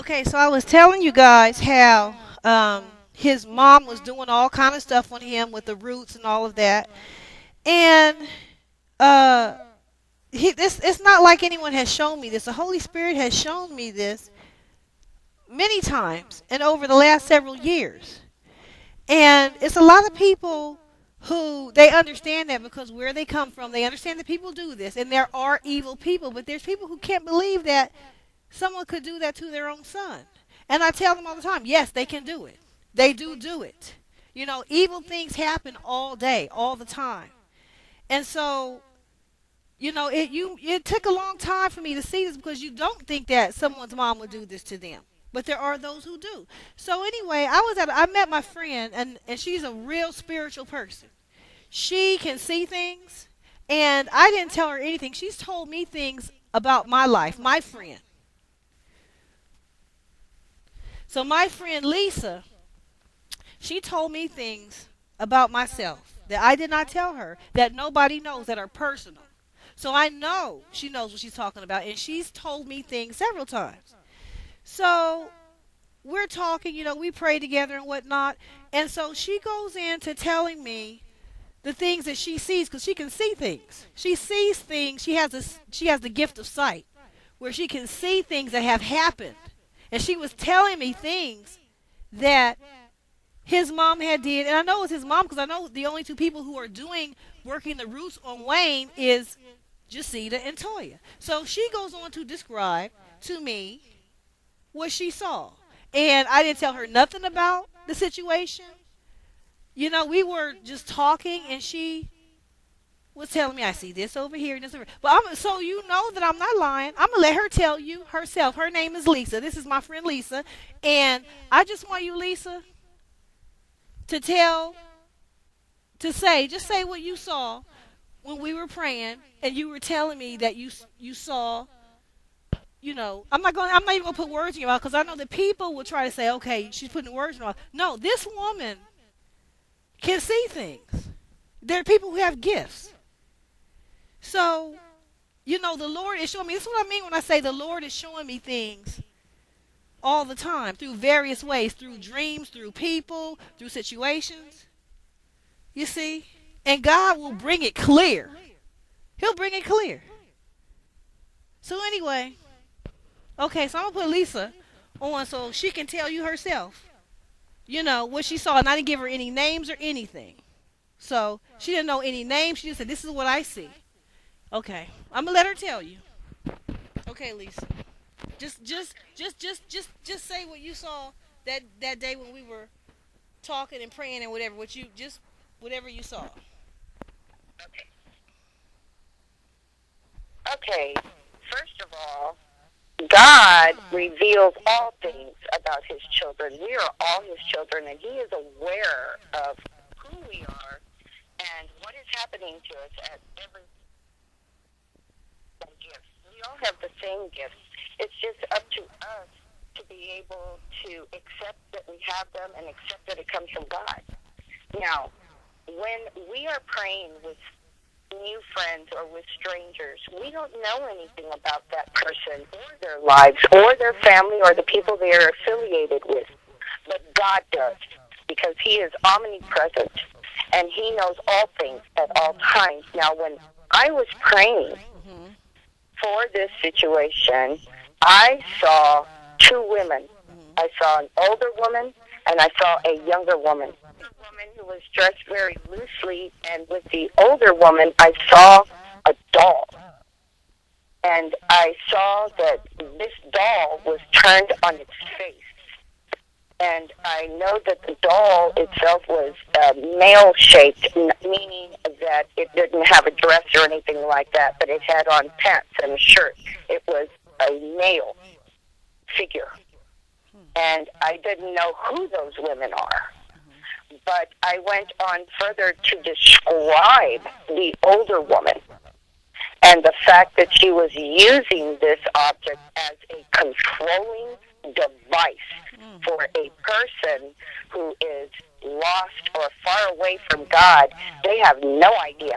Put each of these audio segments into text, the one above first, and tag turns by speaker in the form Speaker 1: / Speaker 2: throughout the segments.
Speaker 1: Okay, so I was telling you guys how his mom was doing all kind of stuff on him with the roots and all of that, and uh, it's not like anyone has shown me this. The Holy Spirit has shown me this many times and over the last several years, and it's a lot of people who they understand that because where they come from, they understand that people do this, and there are evil people, but there's people who can't believe that someone could do that to their own son. And I tell them all the time, yes, they can do it. They do it. You know, evil things happen all day, all the time. And so, it took a long time for me to see this because you don't think that someone's mom would do this to them. But there are those who do. So anyway, I met my friend, and she's a real spiritual person. She can see things, and I didn't tell her anything. She's told me things about my life, my friend. So my friend Lisa, she told me things about myself that I did not tell her, that nobody knows, that are personal. So I know she knows what she's talking about, and she's told me things several times. So we're talking, we pray together and whatnot, and so she goes into telling me the things that she sees, because she can see things. She sees things. She has the gift of sight, where she can see things that have happened. And she was telling me things that his mom had did. And I know it's his mom because I know the only two people who are working the roots on Wayne is Jacita and Toya. So she goes on to describe to me what she saw. And I didn't tell her nothing about the situation. We were just talking, and she was telling me, I see this over here and this over here. But so you know that I'm not lying. I'm going to let her tell you herself. Her name is Lisa. This is my friend Lisa. And I just want you, Lisa, to just say what you saw when we were praying and you were telling me that you saw, I'm not even going to put words in your mouth because I know that people will try to say, okay, she's putting words in her mouth. No, this woman can see things. There are people who have gifts. So, the Lord is showing me. This is what I mean when I say the Lord is showing me things all the time through various ways, through dreams, through people, through situations. You see? And God will bring it clear. He'll bring it clear. So anyway, okay, so I'm going to put Lisa on so she can tell you herself, what she saw. And I didn't give her any names or anything. So she didn't know any names. She just said, this is what I see. Okay, I'm gonna let her tell you. Okay, Lisa. Just say what you saw that day when we were talking and praying and whatever. Whatever you saw.
Speaker 2: Okay. Okay. First of all, God reveals all things about His children. We are all His children, and He is aware of who we are and what is happening to us at every gifts. We all have the same gifts. It's just up to us to be able to accept that we have them and accept that it comes from God. Now, when we are praying with new friends or with strangers, we don't know anything about that person or their lives or their family or the people they are affiliated with. But God does, because He is omnipresent and He knows all things at all times. Now, when I was praying for this situation, I saw two women. I saw an older woman and I saw a younger woman. The woman who was dressed very loosely, and with the older woman, I saw a doll. And I saw that this doll was turned on its face. And I know that the doll itself was male-shaped, meaning that it didn't have a dress or anything like that, but it had on pants and a shirt. It was a male figure. And I didn't know who those women are. But I went on further to describe the older woman and the fact that she was using this object as a controlling device for a person who is lost or far away from God. They have no idea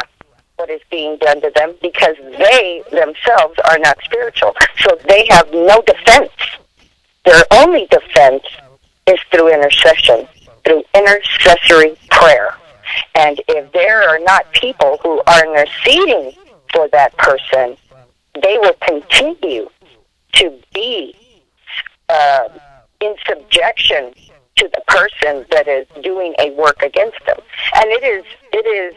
Speaker 2: what is being done to them because they themselves are not spiritual. So they have no defense. Their only defense is through intercession, through intercessory prayer. And if there are not people who are interceding for that person, they will continue to be in subjection to the person that is doing a work against them. And it is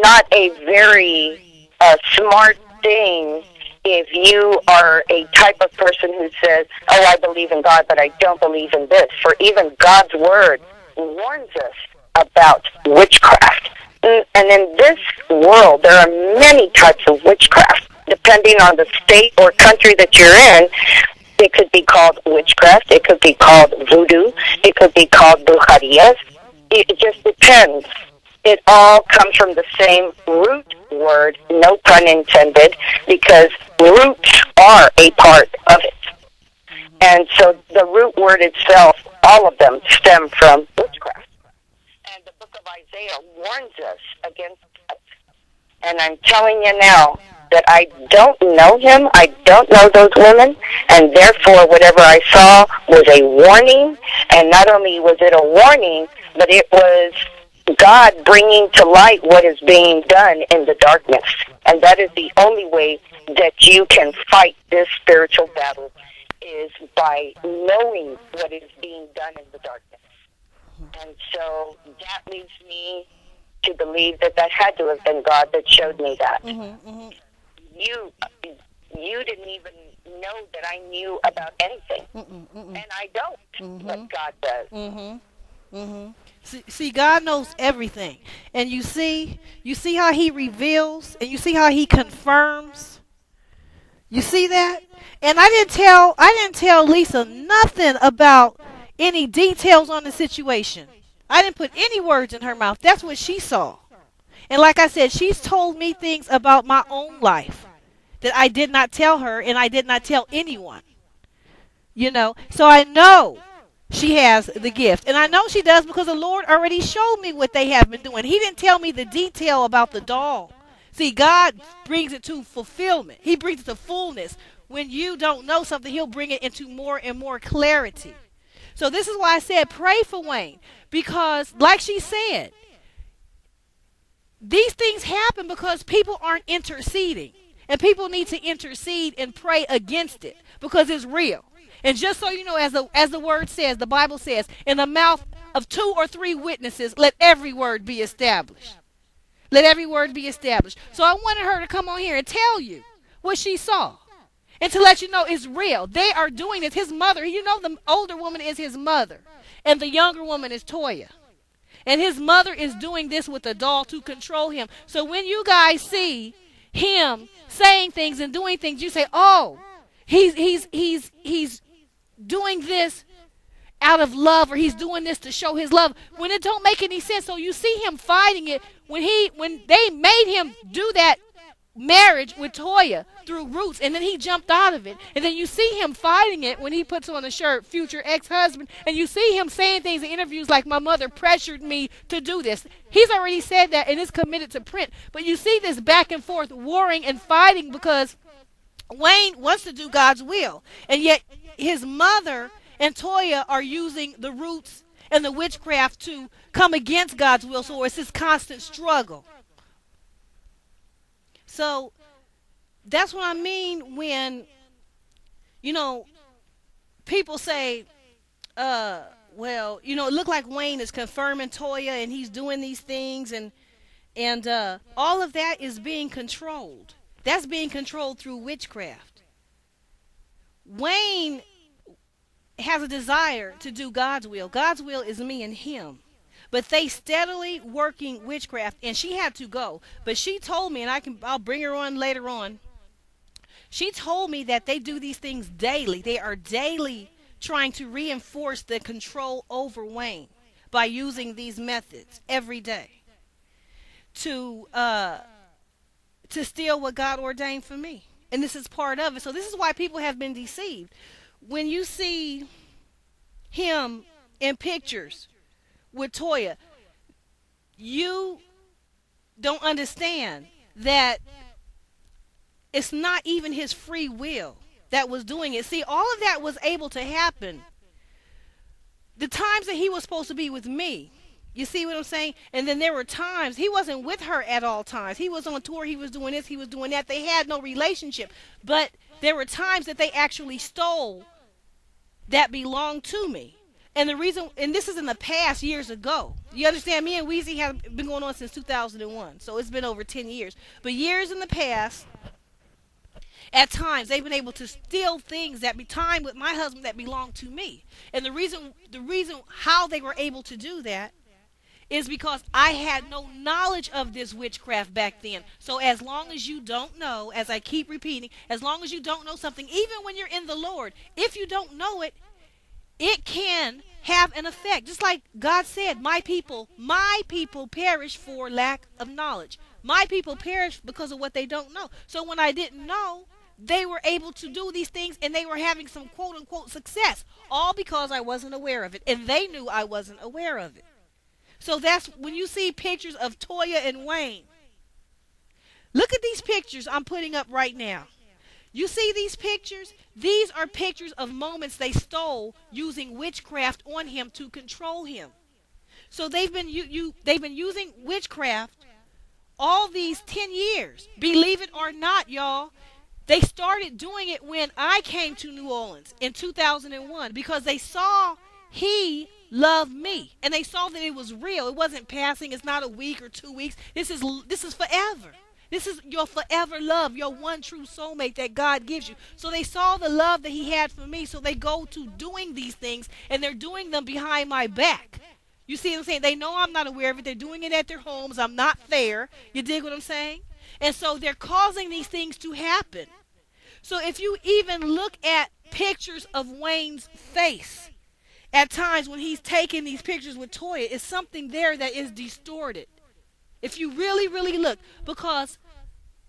Speaker 2: not a very smart thing if you are a type of person who says, oh, I believe in God, but I don't believe in this. For even God's word warns us about witchcraft. And in this world, there are many types of witchcraft. Depending on the state or country that you're in, it could be called witchcraft, it could be called voodoo, it could be called brujerías. It just depends. It all comes from the same root word, no pun intended, because roots are a part of it. And so the root word itself, all of them stem from witchcraft. And the book of Isaiah warns us against that. And I'm telling you now that I don't know him, I don't know those women, and therefore whatever I saw was a warning. And not only was it a warning, but it was God bringing to light what is being done in the darkness. And that is the only way that you can fight this spiritual battle, is by knowing what is being done in the darkness. And so that leads me to believe that that had to have been God that showed me that. You didn't even know that I knew about anything. And I don't, but God does.
Speaker 1: See, God knows everything, and you see how He reveals, and you see how He confirms. You see that? And I didn't tell Lisa nothing about any details on the situation. I didn't put any words in her mouth. That's what she saw. And like I said, she's told me things about my own life that I did not tell her, and I did not tell anyone. So I know she has the gift. And I know she does because the Lord already showed me what they have been doing. He didn't tell me the detail about the doll. See, God brings it to fulfillment. He brings it to fullness. When you don't know something, He'll bring it into more and more clarity. So this is why I said pray for Wayne. Because like she said, these things happen because people aren't interceding. And people need to intercede and pray against it because it's real. And just so you know, as the word says, the Bible says, in the mouth of 2 or 3 witnesses, let every word be established. Let every word be established. So I wanted her to come on here and tell you what she saw. And to let you know it's real. They are doing this. His mother, the older woman is his mother. And the younger woman is Toya. And his mother is doing this with a doll to control him. So when you guys see him saying things and doing things, you say, oh, he's doing this out of love, or he's doing this to show his love, when it don't make any sense. So you see him fighting it when they made him do that marriage with Toya through roots, and then he jumped out of it. And then you see him fighting it when he puts on the shirt future ex-husband, and you see him saying things in interviews like, my mother pressured me to do this. He's already said that and is committed to print. But you see this back and forth warring and fighting because Wayne wants to do God's will, and yet his mother and Toya are using the roots and the witchcraft to come against God's will. So it's this constant struggle. So that's what I mean when, people say, well, it looked like Wayne is confirming Toya and he's doing these things, and all of that is being controlled. That's being controlled through witchcraft. Wayne has a desire to do God's will. God's will is me and him. But they steadily working witchcraft, and she had to go. But she told me, and I'll bring her on later on. She told me that they do these things daily. They are daily trying to reinforce the control over Wayne by using these methods every day to steal what God ordained for me. And this is part of it. So this is why people have been deceived. When you see him in pictures with Toya, you don't understand that it's not even his free will. that was doing it. See, all of that was able to happen the times that he was supposed to be with me. You see what I'm saying? And then there were times he wasn't with her at all times. He was on tour, he was doing this, he was doing that. They had no relationship. But there were times that they actually stole that belonged to me. And the reason, and this is in the past years ago. You understand? Me and Weezy have been going on since 2001. So it's been over 10 years. But years in the past, at times they've been able to steal things that be time with my husband that belonged to me. And the reason how they were able to do that is because I had no knowledge of this witchcraft back then. So as long as you don't know, as I keep repeating, as long as you don't know something, even when you're in the Lord, if you don't know it, it can have an effect. Just like God said, my people perish for lack of knowledge. My people perish because of what they don't know. So when I didn't know, they were able to do these things and they were having some quote unquote success, all because I wasn't aware of it. And they knew I wasn't aware of it. So that's when you see pictures of Toya and Wayne. Look at these pictures I'm putting up right now. You see these pictures? These are pictures of moments they stole using witchcraft on him to control him. So they've been using witchcraft all these 10 years. Believe it or not, y'all. They started doing it when I came to New Orleans in 2001 because they saw he loved me and they saw that it was real. It wasn't passing. It's not a week or 2 weeks. This is forever. This is your forever love, your one true soulmate that God gives you. So they saw the love that he had for me, so they go to doing these things, and they're doing them behind my back. You see what I'm saying? They know I'm not aware of it. They're doing it at their homes. I'm not there. You dig what I'm saying? And so they're causing these things to happen. So if you even look at pictures of Wayne's face, at times when he's taking these pictures with Toya, it's something there that is distorted. If you really, really look, because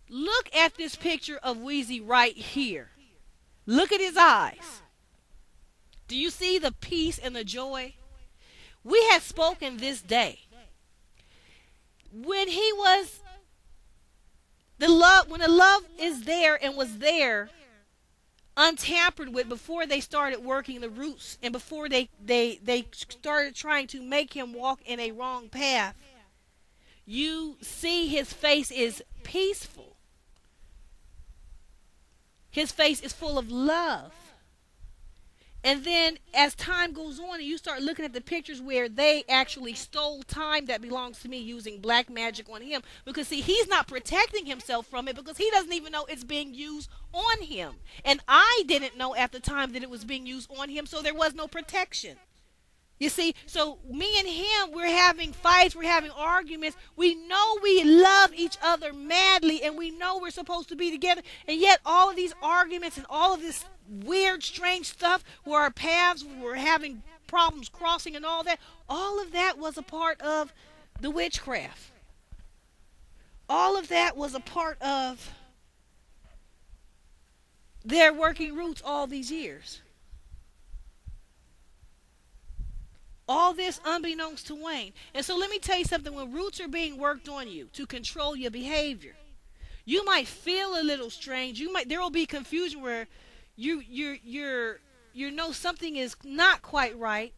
Speaker 1: look at this picture of Weezy right here. Look at his eyes. Do you see the peace and the joy? We had spoken this day. When he was, when the love is there and was there, untampered with before they started working the roots and before they started trying to make him walk in a wrong path, you see his face is peaceful. His face is full of love. And then as time goes on and you start looking at the pictures where they actually stole time that belongs to me using black magic on him, because see, he's not protecting himself from it because he doesn't even know it's being used on him. And I didn't know at the time that it was being used on him, so there was no protection. You see, so me and him, we're having fights, we're having arguments. We know we love each other madly, and we know we're supposed to be together. And yet all of these arguments and all of this weird, strange stuff where our paths were having problems crossing and all of that was a part of the witchcraft. All of that was a part of their working roots all these years. All this unbeknownst to Wayne. And so let me tell you something. When roots are being worked on you to control your behavior, you might feel a little strange. There will be confusion where you know something is not quite right,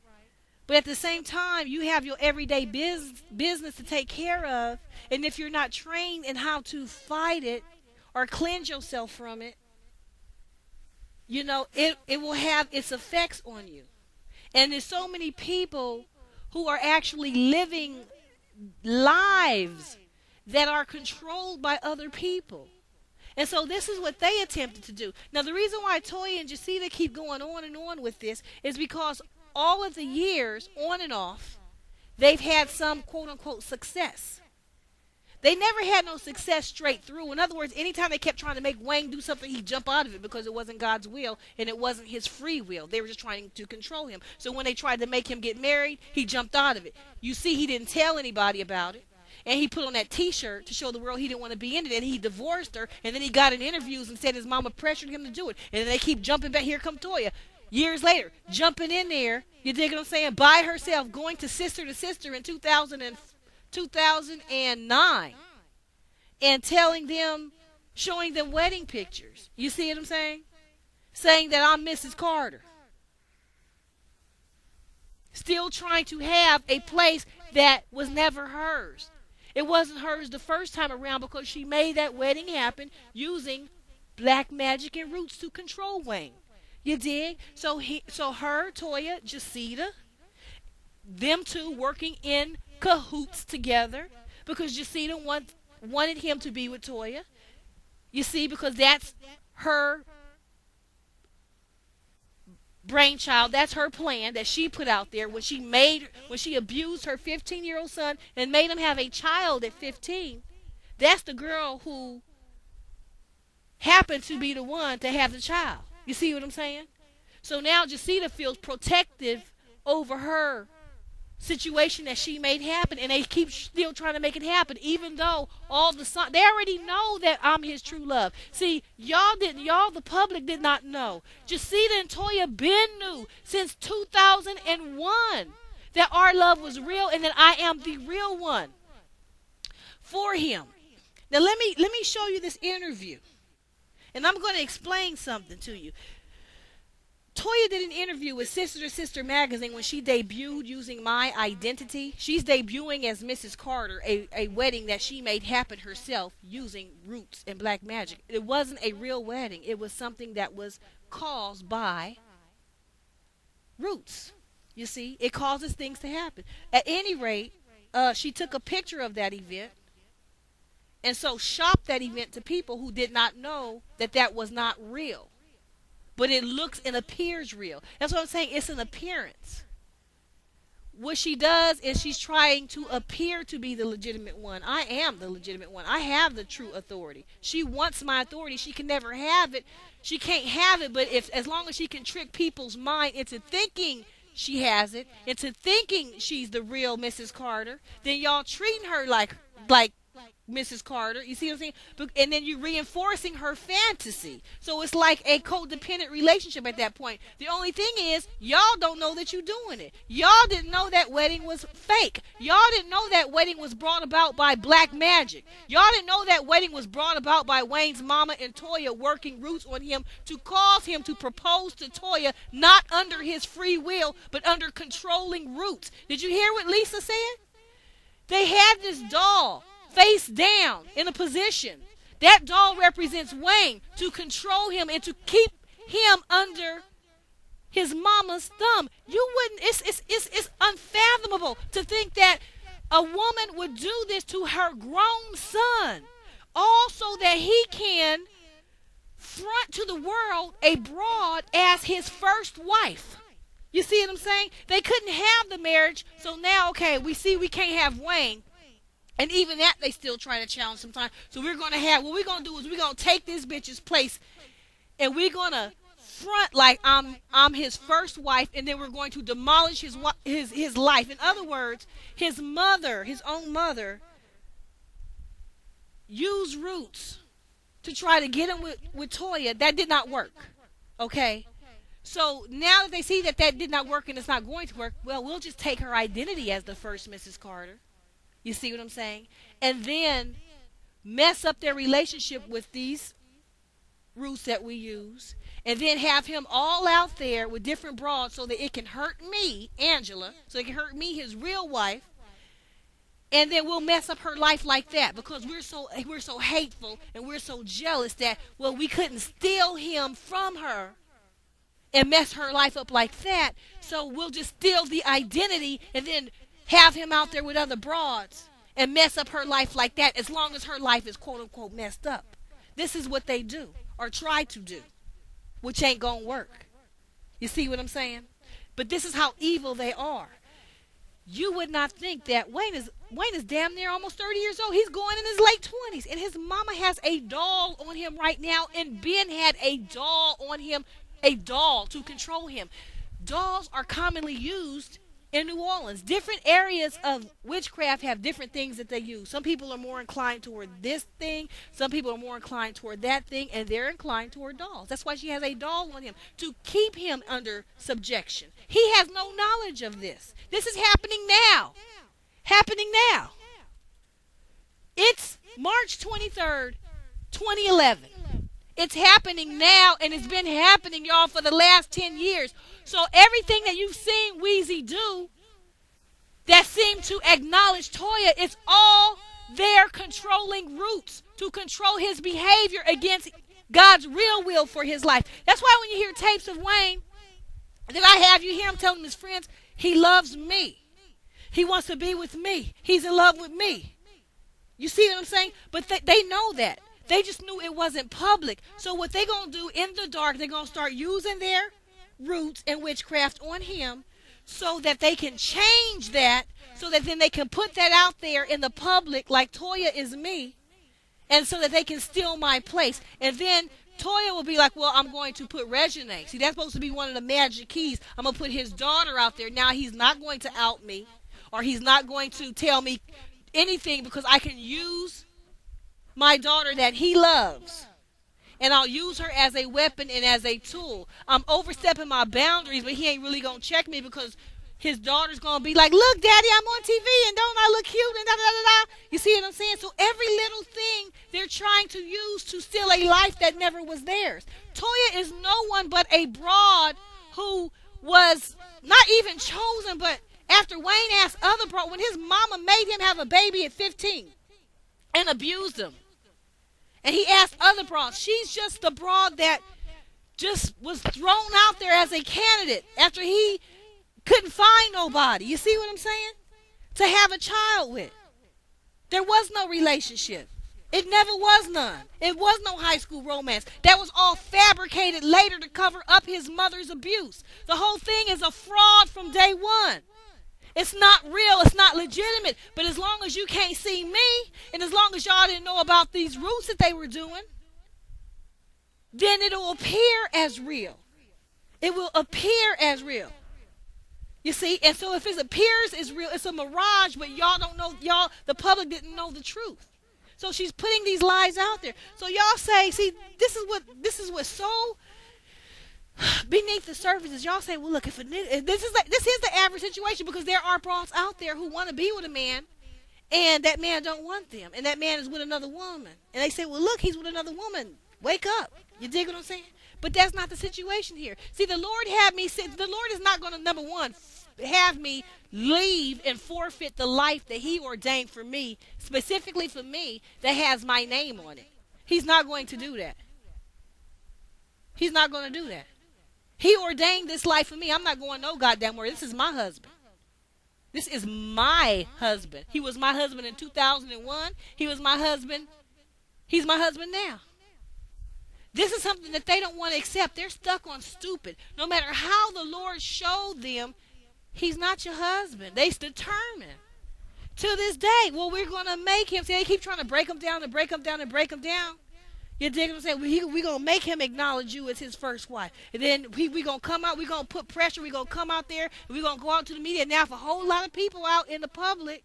Speaker 1: but at the same time you have your everyday business to take care of. And if you're not trained in how to fight it or cleanse yourself from it, you know, it will have its effects on you. And there's so many people who are actually living lives that are controlled by other people. And so this is what they attempted to do. Now, the reason why Toya and Jacita keep going on and on with this is because all of the years, on and off, they've had some quote-unquote success. They never had no success straight through. In other words, anytime they kept trying to make Wayne do something, he'd jump out of it because it wasn't God's will and it wasn't his free will. They were just trying to control him. So when they tried to make him get married, he jumped out of it. You see, he didn't tell anybody about it. And he put on that T-shirt to show the world he didn't want to be in it. And he divorced her. And then he got in interviews and said his mama pressured him to do it. And then they keep jumping back. Here come Toya. Years later, jumping in there, you dig what I'm saying, by herself, going to sister in 2009. And telling them, showing them wedding pictures. You see what I'm saying? saying that I'm Mrs. Carter, still trying to have a place that was never hers. It wasn't hers the first time around because she made that wedding happen using black magic and roots to control Wayne. You dig? So her, Toya, Jacita, them two working in cahoots together because Jacita wanted him to be with Toya. You see, because that's her brainchild. That's her plan that she put out there when she abused her 15-year-old son and made him have a child at 15. That's the girl who happened to be the one to have the child. You see what I'm saying? So now Jacita feels protective over her situation that she made happen, and they keep still trying to make it happen, even though all the they already know that I'm his true love. See, y'all the public did not know. Jacita and Toya been knew since 2001 that our love was real and that I am the real one for him. Now let me show you this interview, and I'm going to explain something to you. Toya did an interview with Sister to Sister magazine when she debuted using my identity. She's debuting as Mrs. Carter, a wedding that she made happen herself using roots and black magic. It wasn't a real wedding. It was something that was caused by roots. You see, it causes things to happen. At any rate, she took a picture of that event and so shopped that event to people who did not know that that was not real. But it looks and appears real. That's what I'm saying. It's an appearance. What she does is she's trying to appear to be the legitimate one. I am the legitimate one. I have the true authority. She wants my authority. She can never have it. She can't have it, but as long as she can trick people's mind into thinking she has it, into thinking she's the real Mrs. Carter, then y'all treating her like Mrs. Carter. You see what I'm saying? And then you're reinforcing her fantasy. So it's like a codependent relationship at that point. The only thing is, y'all don't know that you're doing it. Y'all didn't know that wedding was fake. Y'all didn't know that wedding was brought about by black magic. Y'all didn't know that wedding was brought about by Wayne's mama and Toya working roots on him to cause him to propose to Toya, not under his free will, but under controlling roots. Did you hear what Lisa said? They had this doll face down in a position. That doll represents Wayne to control him and to keep him under his mama's thumb. You wouldn't, it's unfathomable to think that a woman would do this to her grown son, all so that he can front to the world a broad as his first wife. You see what I'm saying? They couldn't have the marriage, so now, okay, we see we can't have Wayne. And even that they still try to challenge sometimes. So what we're going to do is we're going to take this bitch's place and we're going to front like I'm his first wife, and then we're going to demolish his life. In other words, his own mother, used roots to try to get him with Toya. That did not work. Okay? So now that they see that did not work and it's not going to work, well, we'll just take her identity as the first Mrs. Carter. You see what I'm saying? And then mess up their relationship with these roots that we use. And then have him all out there with different broads so that it can hurt me, Angela, so it can hurt me, his real wife. And then we'll mess up her life like that because we're so hateful and we're so jealous that, well, we couldn't steal him from her and mess her life up like that. So we'll just steal the identity and then have him out there with other broads and mess up her life like that as long as her life is quote-unquote messed up. This is what they do or try to do, which ain't gonna work. You see what I'm saying? But this is how evil they are. You would not think that Wayne is damn near almost 30 years old. He's going in his late 20s, and his mama has a doll on him right now, and Ben had a doll on him, a doll to control him. Dolls are commonly used in New Orleans. Different areas of witchcraft have different things that they use. Some people are more inclined toward this thing. Some people are more inclined toward that thing, and they're inclined toward dolls. That's why she has a doll on him, to keep him under subjection. He has no knowledge of this. This is happening now. Happening now. It's March 23rd, 2011. It's happening now, and it's been happening, y'all, for the last 10 years. So everything that you've seen Weezy do that seem to acknowledge Toya, it's all their controlling roots to control his behavior against God's real will for his life. That's why when you hear tapes of Wayne that I have, you hear him telling his friends, he loves me. He wants to be with me. He's in love with me. You see what I'm saying? But they know that. They just knew it wasn't public. So what they going to do in the dark, they're going to start using their roots and witchcraft on him so that they can change that, so that then they can put that out there in the public like Toya is me, and so that they can steal my place. And then Toya will be like, well, I'm going to put Regine. See, that's supposed to be one of the magic keys. I'm going to put his daughter out there. Now he's not going to out me, or he's not going to tell me anything, because I can use my daughter that he loves, and I'll use her as a weapon and as a tool. I'm overstepping my boundaries, but he ain't really going to check me, because his daughter's going to be like, look, Daddy, I'm on TV, and don't I look cute, and da-da-da-da. You see what I'm saying? So every little thing they're trying to use to steal a life that never was theirs. Toya is no one but a broad who was not even chosen, but after Wayne asked other broad, when his mama made him have a baby at 15 and abused him, and he asked other broads, she's just the broad that just was thrown out there as a candidate after he couldn't find nobody. You see what I'm saying? To have a child with. There was no relationship. It never was none. It was no high school romance. That was all fabricated later to cover up his mother's abuse. The whole thing is a fraud from day one. It's not real. It's not legitimate. But as long as you can't see me, and as long as y'all didn't know about these roots that they were doing, then it'll appear as real. It will appear as real. You see? And so if it appears as real, it's a mirage, but y'all don't know, the public didn't know the truth. So she's putting these lies out there. So y'all say, see, this is what's so beneath the surface is y'all say, well, look, if this is the average situation, because there are broads out there who want to be with a man, and that man don't want them, and that man is with another woman, and they say, well, look, he's with another woman. Wake up. You dig what I'm saying? But that's not the situation here. See, the Lord is not going to, number one, have me leave and forfeit the life that he ordained for me, specifically for me, that has my name on it. He's not going to do that. He's not going to do that. He ordained this life for me. I'm not going no goddamn where. This is my husband. This is my husband. He was my husband in 2001. He was my husband. He's my husband now. This is something that they don't want to accept. They're stuck on stupid. No matter how the Lord showed them, he's not your husband. They're determined. To this day, well, we're going to make him. See, they keep trying to break him down and break him down and break him down. You dig what I'm saying? We're going to make him acknowledge you as his first wife. And then we're going to come out. We're going to put pressure. We're going to come out there. And we're going to go out to the media. Now, if a whole lot of people out in the public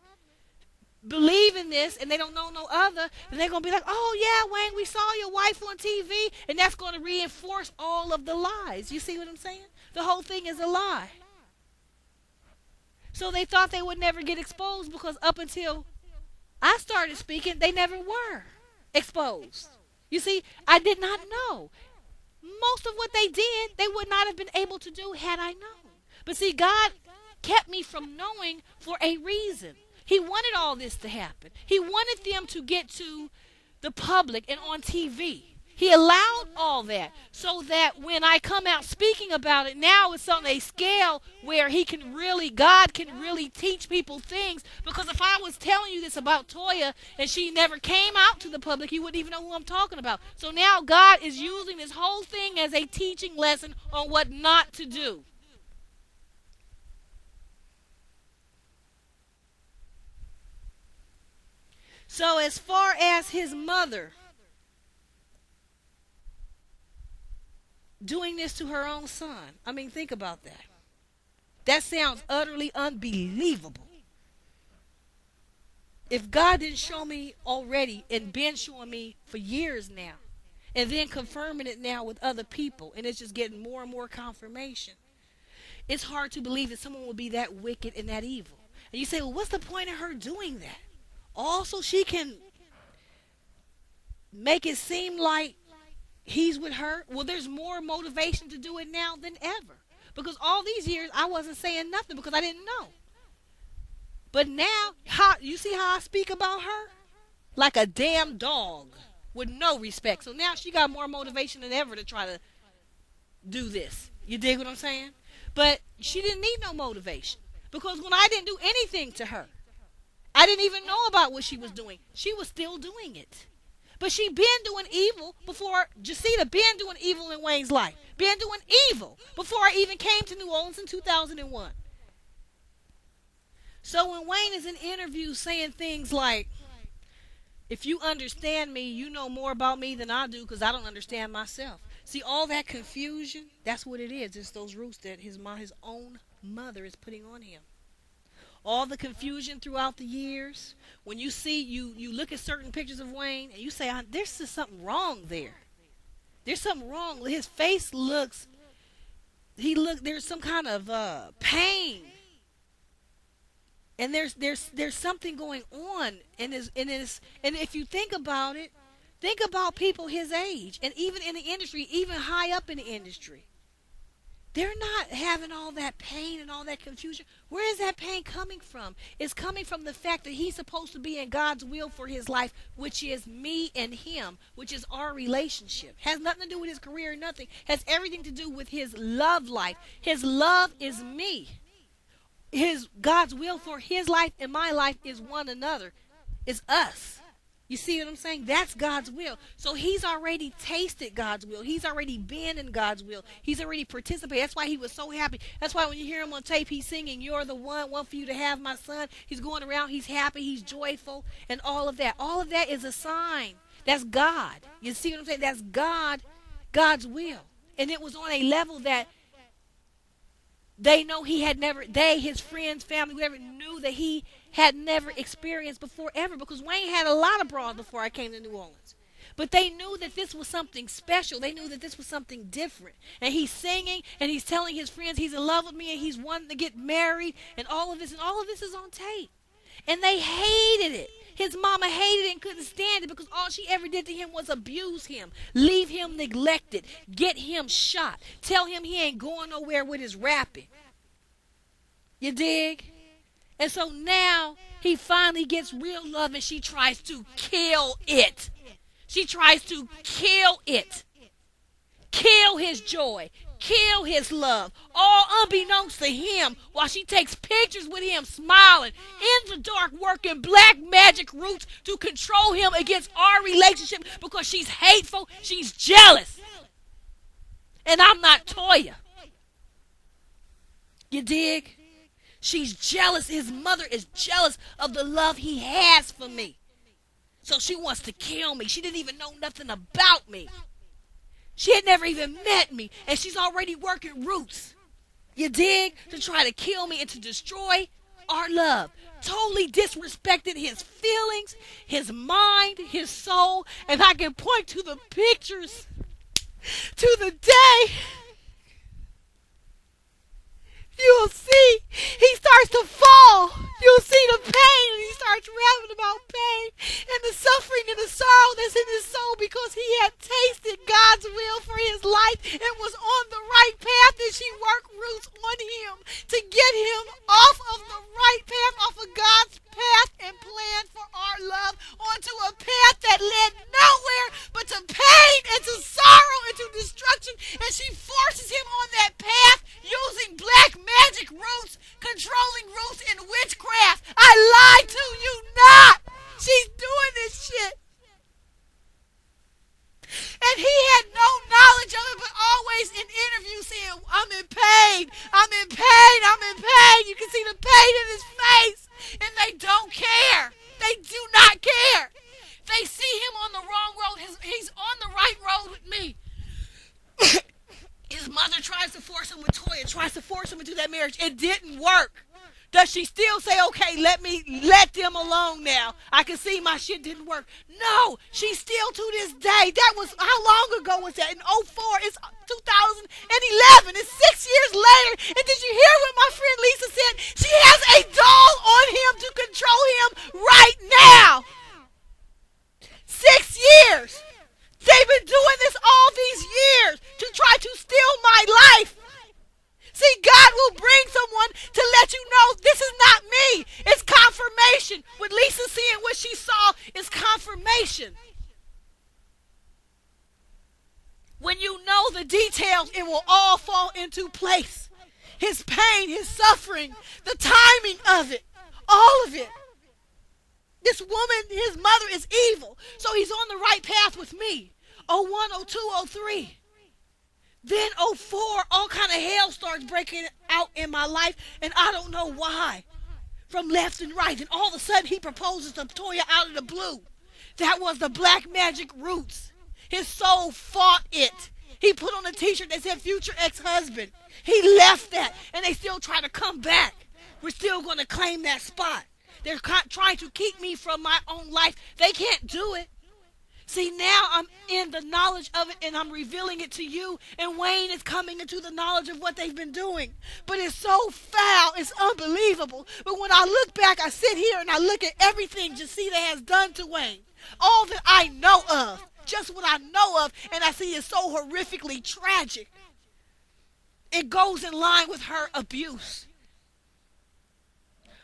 Speaker 1: believe in this and they don't know no other, and they're going to be like, oh, yeah, Wayne, we saw your wife on TV. And that's going to reinforce all of the lies. You see what I'm saying? The whole thing is a lie. So they thought they would never get exposed, because up until I started speaking, they never were exposed. You see, I did not know. Most of what they did, they would not have been able to do had I known. But see, God kept me from knowing for a reason. He wanted all this to happen. He wanted them to get to the public and on TV. He allowed all that so that when I come out speaking about it, now it's on a scale where God can really teach people things. Because if I was telling you this about Toya and she never came out to the public, you wouldn't even know who I'm talking about. So now God is using this whole thing as a teaching lesson on what not to do. So as far as his mother doing this to her own son, I mean, think about that. That sounds utterly unbelievable. If God didn't show me already and been showing me for years now, and then confirming it now with other people, and it's just getting more and more confirmation, it's hard to believe that someone would be that wicked and that evil. And you say, well, what's the point of her doing that? Also, she can make it seem like he's with her. Well, there's more motivation to do it now than ever. Because all these years I wasn't saying nothing because I didn't know. But now, how you see how I speak about her? Like a damn dog with no respect. So now she got more motivation than ever to try to do this. You dig what I'm saying? But she didn't need no motivation. Because when I didn't do anything to her, I didn't even know about what she was doing. She was still doing it. But she been doing evil before. Jacita been doing evil in Wayne's life. Been doing evil before I even came to New Orleans in 2001. So when Wayne is in interviews saying things like, if you understand me, you know more about me than I do because I don't understand myself. See, all that confusion, that's what it is. It's those roots that his own mother is putting on him. All the confusion throughout the years. When you see, you look at certain pictures of Wayne and you say, there's just something wrong there. There's something wrong. His face looks, there's some kind of pain. And there's something going on and if you think about it, think about people his age and even in the industry, even high up in the industry. They're not having all that pain and all that confusion. Where is that pain coming from? It's coming from the fact that he's supposed to be in God's will for his life, which is me and him, which is our relationship. Has nothing to do with his career or nothing. Has everything to do with his love life. His love is me. His God's will for his life and my life is one another. It's us. You see what I'm saying? That's God's will. So he's already tasted God's will. He's already been in God's will. He's already participated. That's why he was so happy. That's why when you hear him on tape, he's singing, "You're the one for you to have my son." He's going around, he's happy, he's joyful, and all of that. All of that is a sign. That's God. You see what I'm saying? That's God, God's will. And it was on a level that they know he had never, his friends, family, whoever, knew that he had never experienced before ever. Because Wayne had a lot of broads before I came to New Orleans. But they knew that this was something special. They knew that this was something different. And he's singing and he's telling his friends he's in love with me and he's wanting to get married and all of this. And all of this is on tape. And they hated it. His mama hated it and couldn't stand it because all she ever did to him was abuse him, leave him neglected, get him shot, tell him he ain't going nowhere with his rapping. You dig? And so now he finally gets real love and she tries to kill it. She tries to kill it. Kill his joy. Kill his love. All unbeknownst to him while she takes pictures with him smiling in the dark working black magic roots to control him against our relationship because she's hateful. She's jealous. And I'm not Toya. You dig? She's jealous. His mother is jealous of the love he has for me. So she wants to kill me. She didn't even know nothing about me. She had never even met me. And she's already working roots. You dig? To try to kill me and to destroy our love. Totally disrespected his feelings, his mind, his soul. And I can point to the pictures to the day. You'll see, he starts to fall. You'll see the pain, and he starts rapping about pain and the suffering and the sorrow that's in his soul because he had tasted God's will for his life and was on the right path, and she worked roots on him to get him off of the right path, off of God's path and plan for our love onto a path that led nowhere but to pain and to sorrow and to destruction, and she forces him on that path using black magic roots, controlling roots in witchcraft. I lied to you not. She's doing this shit. And he had no knowledge of it, but always in interviews saying, "I'm in pain, I'm in pain, I'm in pain." You can see the pain in his face. And they don't care. They do not care. They see him on the wrong road. He's on the right road with me. His mother tries to force him with Toya, tries to force him into that marriage. It didn't work. Does she still say, "Okay, let them alone now. I can see my shit didn't work"? No, she still to this day. That was, how long ago was that? In 04, it's 2011. It's 6 years later. And did you hear what my friend Lisa said? She has a doll on him to control him right now. 6 years. They've been doing this all it will all fall into place. His pain, his suffering, the timing of it, all of it. This woman, his mother is evil. So he's on the right path with me. Oh 01, oh 02, oh 03. Then oh 04, all kind of hell starts breaking out in my life, and I don't know why. From left and right, and all of a sudden he proposes to Toya out of the blue. That was the black magic roots. His soul fought it. He put on a t-shirt that said future ex-husband. He left that, and they still try to come back. We're still going to claim that spot. They're trying to keep me from my own life. They can't do it. See, now I'm in the knowledge of it, and I'm revealing it to you, and Wayne is coming into the knowledge of what they've been doing. But it's so foul, it's unbelievable. But when I look back, I sit here and I look at everything Jacita has done to Wayne. All that I know of, just what I know of, and I see is so horrifically tragic. It goes in line with her abuse.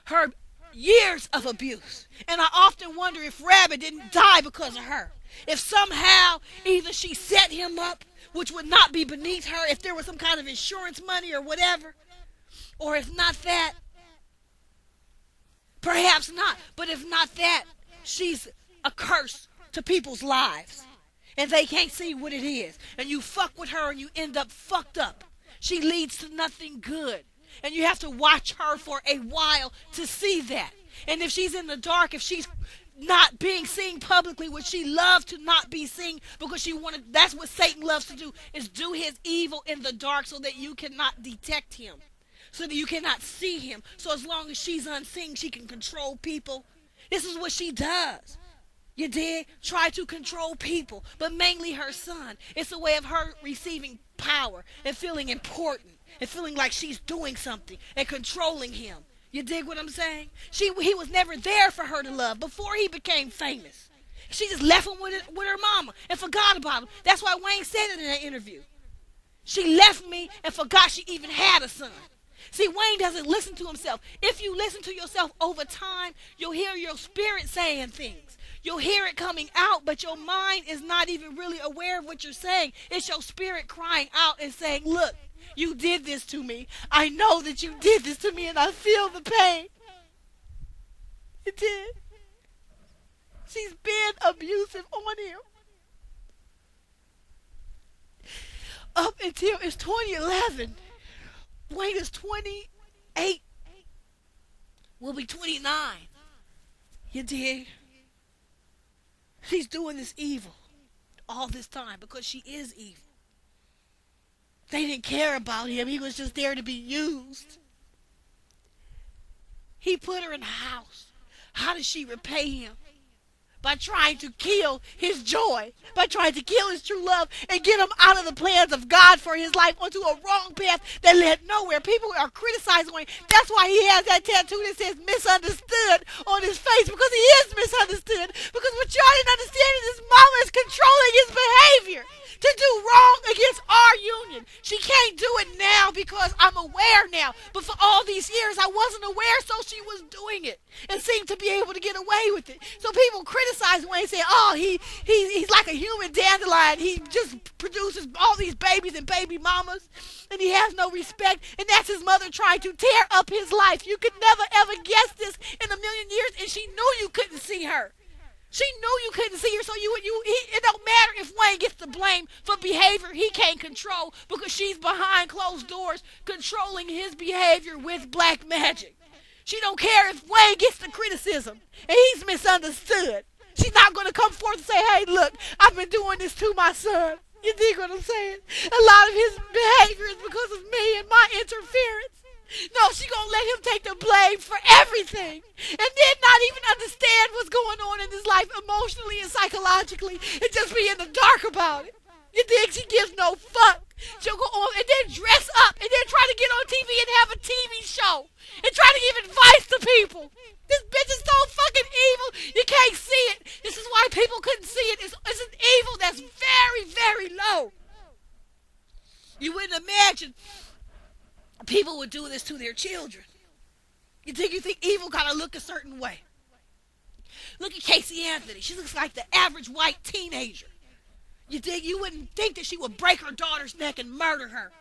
Speaker 1: Her years of abuse. And I often wonder if Rabbit didn't die because of her. If somehow either she set him up, which would not be beneath her, if there was some kind of insurance money or whatever, or if not that, perhaps not. But if not that, she's a curse to people's lives. And they can't see what it is. And you fuck with her and you end up fucked up. She leads to nothing good. And you have to watch her for a while to see that. And if she's in the dark, if she's not being seen publicly, which she loves to not be seen because that's what Satan loves to do, is do his evil in the dark so that you cannot detect him, so that you cannot see him. So as long as she's unseen, she can control people. This is what she does. You did try to control people, but mainly her son. It's a way of her receiving power and feeling important and feeling like she's doing something and controlling him. You dig what I'm saying? He was never there for her to love before he became famous. She just left him with her mama and forgot about him. That's why Wayne said it in that interview. She left me and forgot she even had a son. See, Wayne doesn't listen to himself. If you listen to yourself over time, you'll hear your spirit saying things. You'll hear it coming out, but your mind is not even really aware of what you're saying. It's your spirit crying out and saying, look, you did this to me. I know that you did this to me, and I feel the pain. You did. She's been abusive on him. Up until it's 2011. Wayne is 28. Will be 29. You dig? She's doing this evil all this time because she is evil. They didn't care about him. He was just there to be used. He put her in a house. How did she repay him? By trying to kill his joy, by trying to kill his true love and get him out of the plans of God for his life onto a wrong path that led nowhere. People are criticizing him. That's why he has that tattoo that says misunderstood on his face, because he is misunderstood. Because what y'all didn't understand is his mama is controlling his behavior to do wrong against our union. She can't do it now because I'm aware now. But for all these years, I wasn't aware, so she was doing it and seemed to be able to get away with it. So people criticize Wayne, saying, oh, he's like a human dandelion. He just produces all these babies and baby mamas, and he has no respect. And that's his mother trying to tear up his life. You could never, ever guess this in a million years, and she knew you couldn't see her. She knew you couldn't see her, so it don't matter if Wayne gets the blame for behavior he can't control because she's behind closed doors controlling his behavior with black magic. She don't care if Wayne gets the criticism and he's misunderstood. She's not going to come forth and say, hey, look, I've been doing this to my son. You dig what I'm saying? A lot of his behavior is because of me and my interference. No, she gonna let him take the blame for everything and then not even understand what's going on in his life emotionally and psychologically and just be in the dark about it. You think she gives no fuck? She'll go on and then dress up and then try to get on TV and have a TV show and try to give advice to people. This bitch is so fucking evil. You can't see it. This is why people couldn't see it. It's an evil that's very, very low. You wouldn't imagine people would do this to their children. You think evil gotta look a certain way. Look at Casey Anthony. She looks like the average white teenager. You dig? You wouldn't think that she would break her daughter's neck and murder her.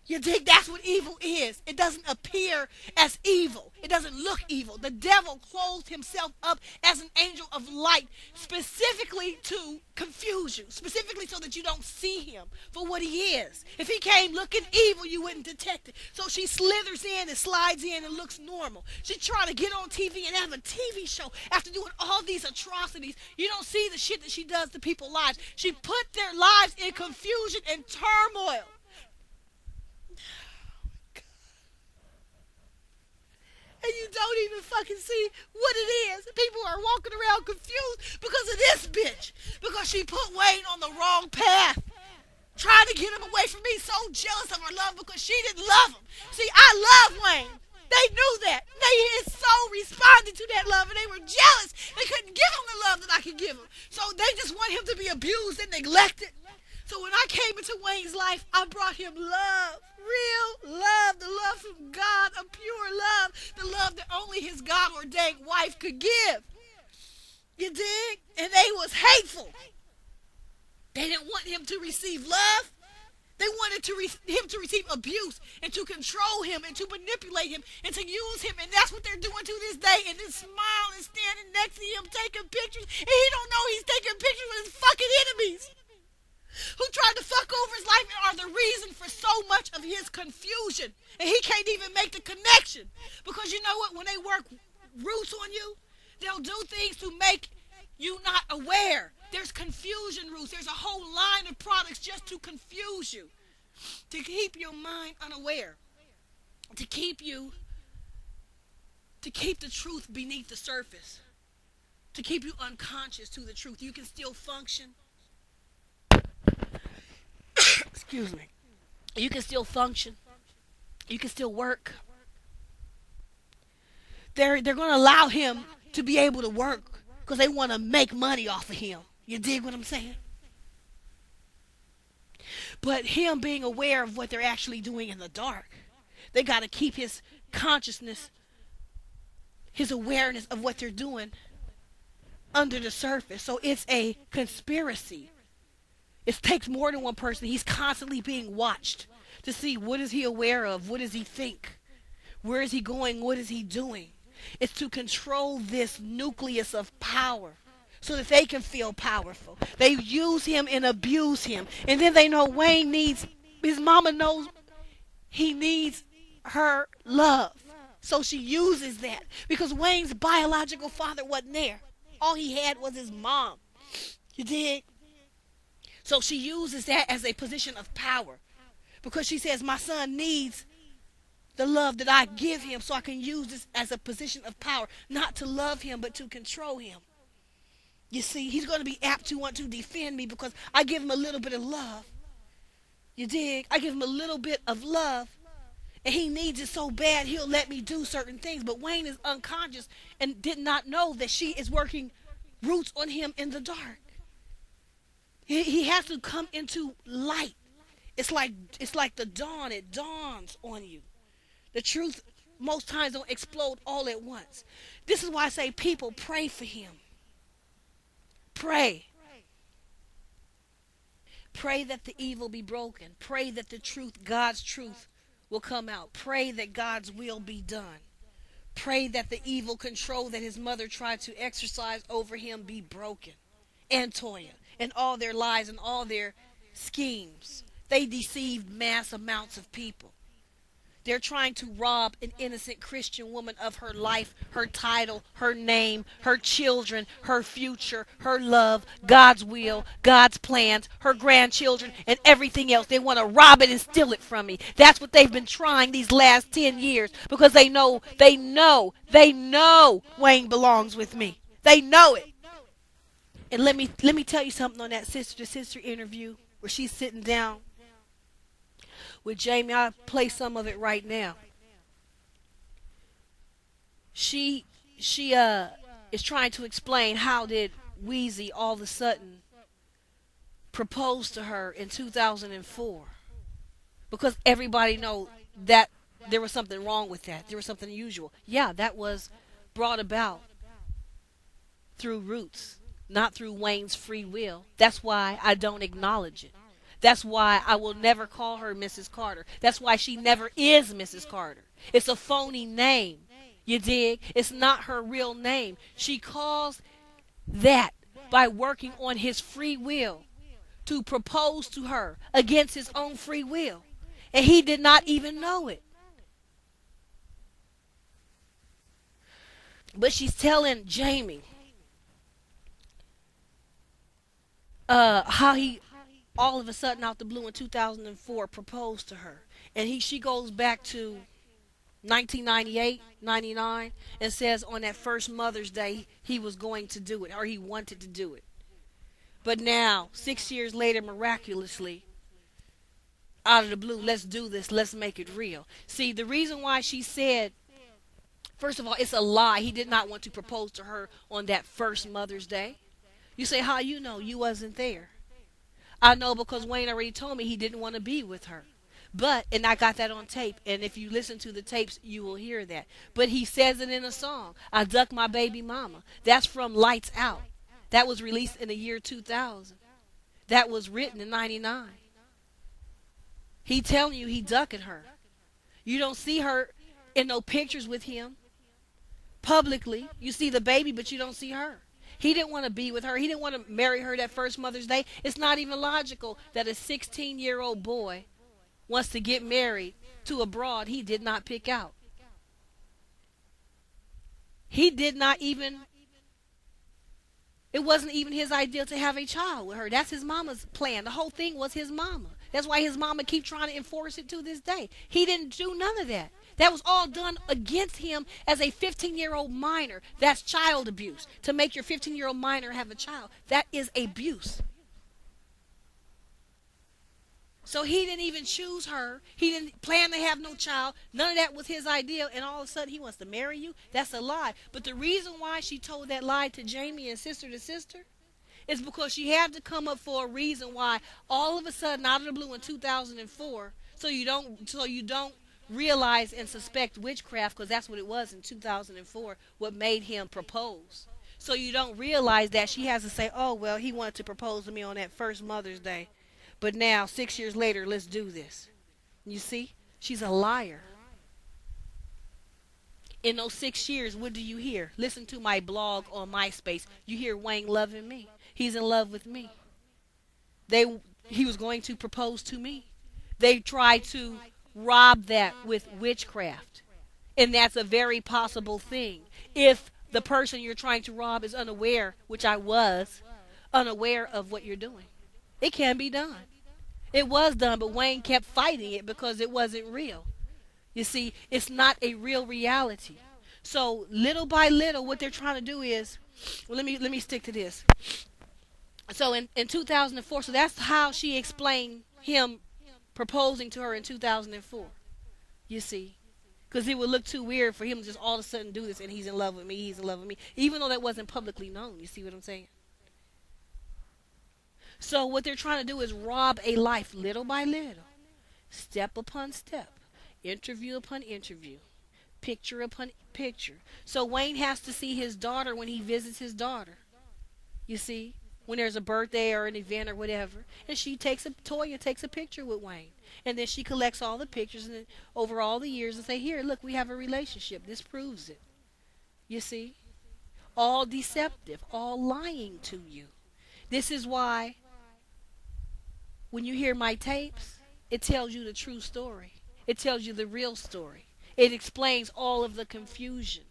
Speaker 1: You dig? That's what evil is. It doesn't appear as evil. It doesn't look evil. The devil clothed himself up as an angel of light specifically to confuse you, specifically so that you don't see him for what he is. If he came looking evil, you wouldn't detect it. So she slithers in and slides in and looks normal. She's trying to get on TV and have a TV show after doing all these atrocities. You don't see the shit that she does to people's lives. She put their lives in confusion and turmoil. And you don't even fucking see what it is. People are walking around confused because of this bitch. Because she put Wayne on the wrong path. Trying to get him away from me. So jealous of her love because she didn't love him. See, I love Wayne. They knew that. They his soul responded to that love and they were jealous. They couldn't give him the love that I could give him. So they just want him to be abused and neglected. So when I came into Wayne's life, I brought him love. Real love. The love from God. A pure love. The love that only his God-ordained wife could give. You dig? And they was hateful. They didn't want him to receive love. They wanted him to receive abuse and to control him and to manipulate him and to use him. And that's what they're doing to this day. And then smile and standing next to him taking pictures. And he don't know he's taking pictures with his fucking enemies who tried to fuck over his life and are the reason for so much of his confusion. And he can't even make the connection. Because you know what? When they work roots on you, they'll do things to make you not aware. There's confusion roots. There's a whole line of products just to confuse you. To keep your mind unaware. To keep the truth beneath the surface. To keep you unconscious to the truth. You can still function. Excuse me. You can still function. You can still work. They're going to allow him to be able to work because they want to make money off of him. You dig what I'm saying? But him being aware of what they're actually doing in the dark, they got to keep his consciousness, his awareness of what they're doing under the surface. So it's a conspiracy. It takes more than one person. He's constantly being watched to see what is he aware of, what does he think, where is he going, what is he doing. It's to control this nucleus of power so that they can feel powerful. They use him and abuse him. And then they know Wayne needs, his mama knows he needs her love. So she uses that because Wayne's biological father wasn't there. All he had was his mom. You dig? So she uses that as a position of power because she says, my son needs the love that I give him so I can use this as a position of power, not to love him, but to control him. You see, he's going to be apt to want to defend me because I give him a little bit of love. You dig? I give him a little bit of love and he needs it so bad he'll let me do certain things. But Wayne is unconscious and did not know that she is working roots on him in the dark. He has to come into light. It's like the dawn. It dawns on you. The truth most times don't explode all at once. This is why I say people pray for him. Pray. Pray that the evil be broken. Pray that the truth, God's truth, will come out. Pray that God's will be done. Pray that the evil control that his mother tried to exercise over him be broken. And Toya. And all their lies and all their schemes. They deceived mass amounts of people. They're trying to rob an innocent Christian woman of her life, her title, her name, her children, her future, her love, God's will, God's plans, her grandchildren, and everything else. They want to rob it and steal it from me. That's what they've been trying these last 10 years because they know Wayne belongs with me. They know it. And let me tell you something on that sister-to-sister interview where she's sitting down with Jamie. I'll play some of it right now. She is trying to explain how did Weezy all of a sudden propose to her in 2004. Because everybody know that there was something wrong with that. There was something unusual. Yeah, that was brought about through roots. not through Wayne's free will. That's why I don't acknowledge it. That's why I will never call her Mrs. Carter. That's why she never is Mrs. Carter. It's a phony name. You dig? It's not her real name. She calls that by working on his free will to propose to her against his own free will. And he did not even know it. But she's telling Jamie how he all of a sudden out the blue in 2004 proposed to her. And she goes back to 1998, 99, and says on that first Mother's Day he was going to do it, or he wanted to do it. But now, 6 years later, miraculously, out of the blue, let's do this, let's make it real. See, the reason why she said, first of all, it's a lie. He did not want to propose to her on that first Mother's Day. You say, how you know? You wasn't there. I know because Wayne already told me he didn't want to be with her. But, and I got that on tape, and if you listen to the tapes, you will hear that. But he says it in a song, I ducked my baby mama. That's from Lights Out. That was released in the year 2000. That was written in 99. He telling you he ducking her. You don't see her in no pictures with him publicly. You see the baby, but you don't see her. He didn't want to be with her. He didn't want to marry her that first Mother's Day. It's not even logical that a 16-year-old boy wants to get married to a broad he did not pick out. He did not even, it wasn't even his idea to have a child with her. That's his mama's plan. The whole thing was his mama. That's why his mama keep trying to enforce it to this day. He didn't do none of that. That was all done against him as a 15-year-old minor. That's child abuse. To make your 15-year-old minor have a child, that is abuse. So he didn't even choose her. He didn't plan to have no child. None of that was his idea. And all of a sudden he wants to marry you? That's a lie. But the reason why she told that lie to Jamie and sister to sister is because she had to come up for a reason why all of a sudden out of the blue in 2004, so you don't realize and suspect witchcraft, because that's what it was in 2004, what made him propose. So you don't realize that she has to say, oh, well, he wanted to propose to me on that first Mother's Day. But now, 6 years later, let's do this. You see? She's a liar. In those 6 years, what do you hear? Listen to my blog on MySpace. You hear Wayne loving me. He's in love with me. He was going to propose to me. They tried to rob that with witchcraft. And that's a very possible thing. If the person you're trying to rob is unaware, which I was, unaware of what you're doing. It can be done. It was done, but Wayne kept fighting it because it wasn't real. You see, it's not a real reality. So little by little, what they're trying to do is, well, let me stick to this. So in 2004, so that's how she explained him proposing to her in 2004. You see, because it would look too weird for him to just all of a sudden do this, and he's in love with me, he's in love with me, even though that wasn't publicly known. You see what I'm saying? So what they're trying to do is rob a life little by little, step upon step, interview upon interview, picture upon picture. So Wayne has to see his daughter when he visits his daughter. You see, when there's a birthday or an event or whatever, and she takes a toy and takes a picture with Wayne. And then she collects all the pictures and over all the years and say, here, look, we have a relationship. This proves it. You see? All deceptive, all lying to you. This is why when you hear my tapes, it tells you the true story. It tells you the real story. It explains all of the confusion.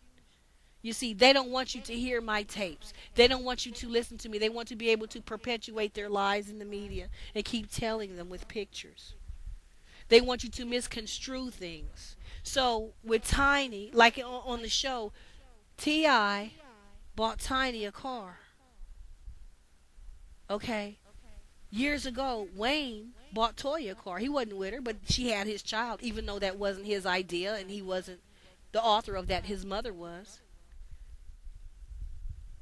Speaker 1: You see, they don't want you to hear my tapes. They don't want you to listen to me. They want to be able to perpetuate their lies in the media and keep telling them with pictures. They want you to misconstrue things. So with Tiny, like on the show, T.I. bought Tiny a car. Okay? Years ago, Wayne bought Toya a car. He wasn't with her, but she had his child, even though that wasn't his idea and he wasn't the author of that. His mother was.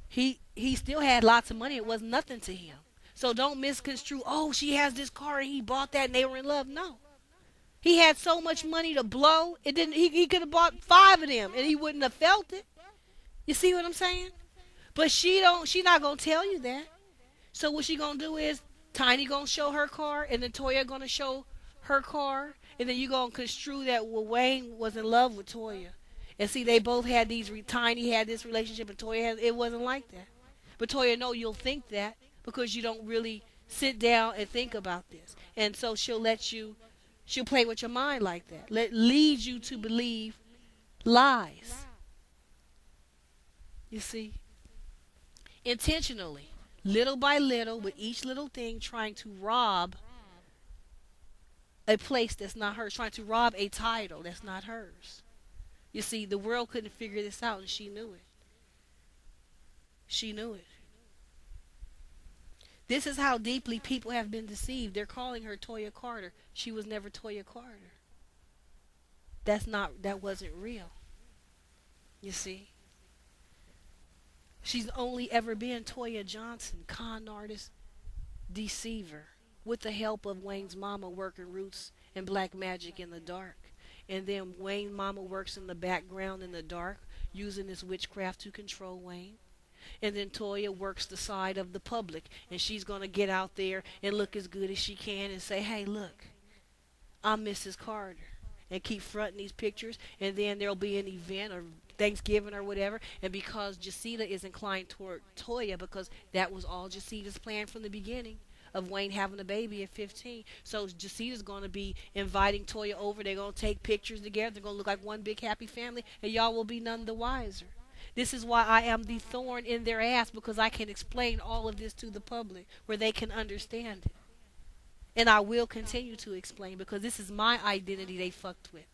Speaker 1: He still had lots of money. It was nothing to him. So don't misconstrue, oh, she has this car and he bought that and they were in love. No. He had so much money to blow, he could have bought 5 of them and he wouldn't have felt it. You see what I'm saying? But she not gonna tell you that. So what she gonna do is Tiny gonna show her car, and then Toya gonna show her car, and then you gonna construe that well Wayne was in love with Toya, and see they both had these. Tiny had this relationship, and Toya had. It wasn't like that. But Toya, no, you'll think that because you don't really sit down and think about this, and so she'll let you. She'll play with your mind like that. Lead you to believe lies. You see, intentionally, little by little, with each little thing, trying to rob a place that's not hers, trying to rob a title that's not hers. You see, the world couldn't figure this out, and she knew it. She knew it. This is how deeply people have been deceived. They're calling her Toya Carter. She was never Toya Carter. That wasn't real. You see? She's only ever been Toya Johnson, con artist, deceiver, with the help of Wayne's mama working roots and black magic in the dark. And then Wayne's mama works in the background in the dark, using this witchcraft to control Wayne. And then Toya works the side of the public, and she's going to get out there and look as good as she can and say, hey, look, I'm Mrs. Carter. And keep fronting these pictures, and then there'll be an event or Thanksgiving or whatever. And because Jacita is inclined toward Toya, because that was all Jacita's plan from the beginning of Wayne having a baby at 15. So Jacita's going to be inviting Toya over. They're going to take pictures together. They're going to look like one big happy family, and y'all will be none the wiser. This is why I am the thorn in their ass, because I can explain all of this to the public where they can understand it. And I will continue to explain, because this is my identity they fucked with.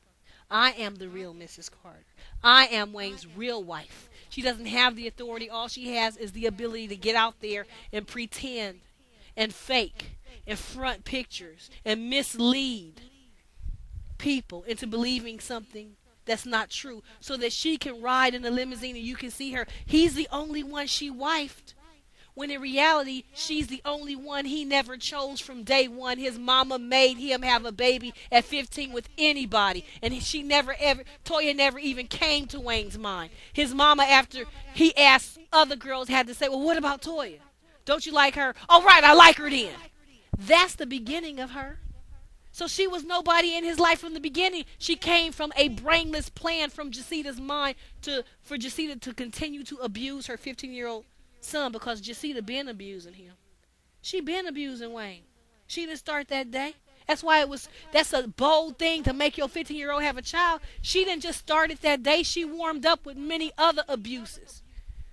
Speaker 1: I am the real Mrs. Carter. I am Wayne's real wife. She doesn't have the authority. All she has is the ability to get out there and pretend and fake and front pictures and mislead people into believing something that's not true, so that she can ride in the limousine and you can see her. He's the only one she wifed, when in reality, she's the only one he never chose from day one. His mama made him have a baby at 15 with anybody. And Toya never even came to Wayne's mind. His mama, after he asked other girls, had to say, well, what about Toya? Don't you like her? All right, I like her then. That's the beginning of her. So she was nobody in his life from the beginning. She came from a brainless plan from Jacita's mind for Jacita to continue to abuse her 15-year-old son, because Jacita been abusing him. She been abusing Wayne. She didn't start that day. That's a bold thing to make your 15-year-old have a child. She didn't just start it that day. She warmed up with many other abuses.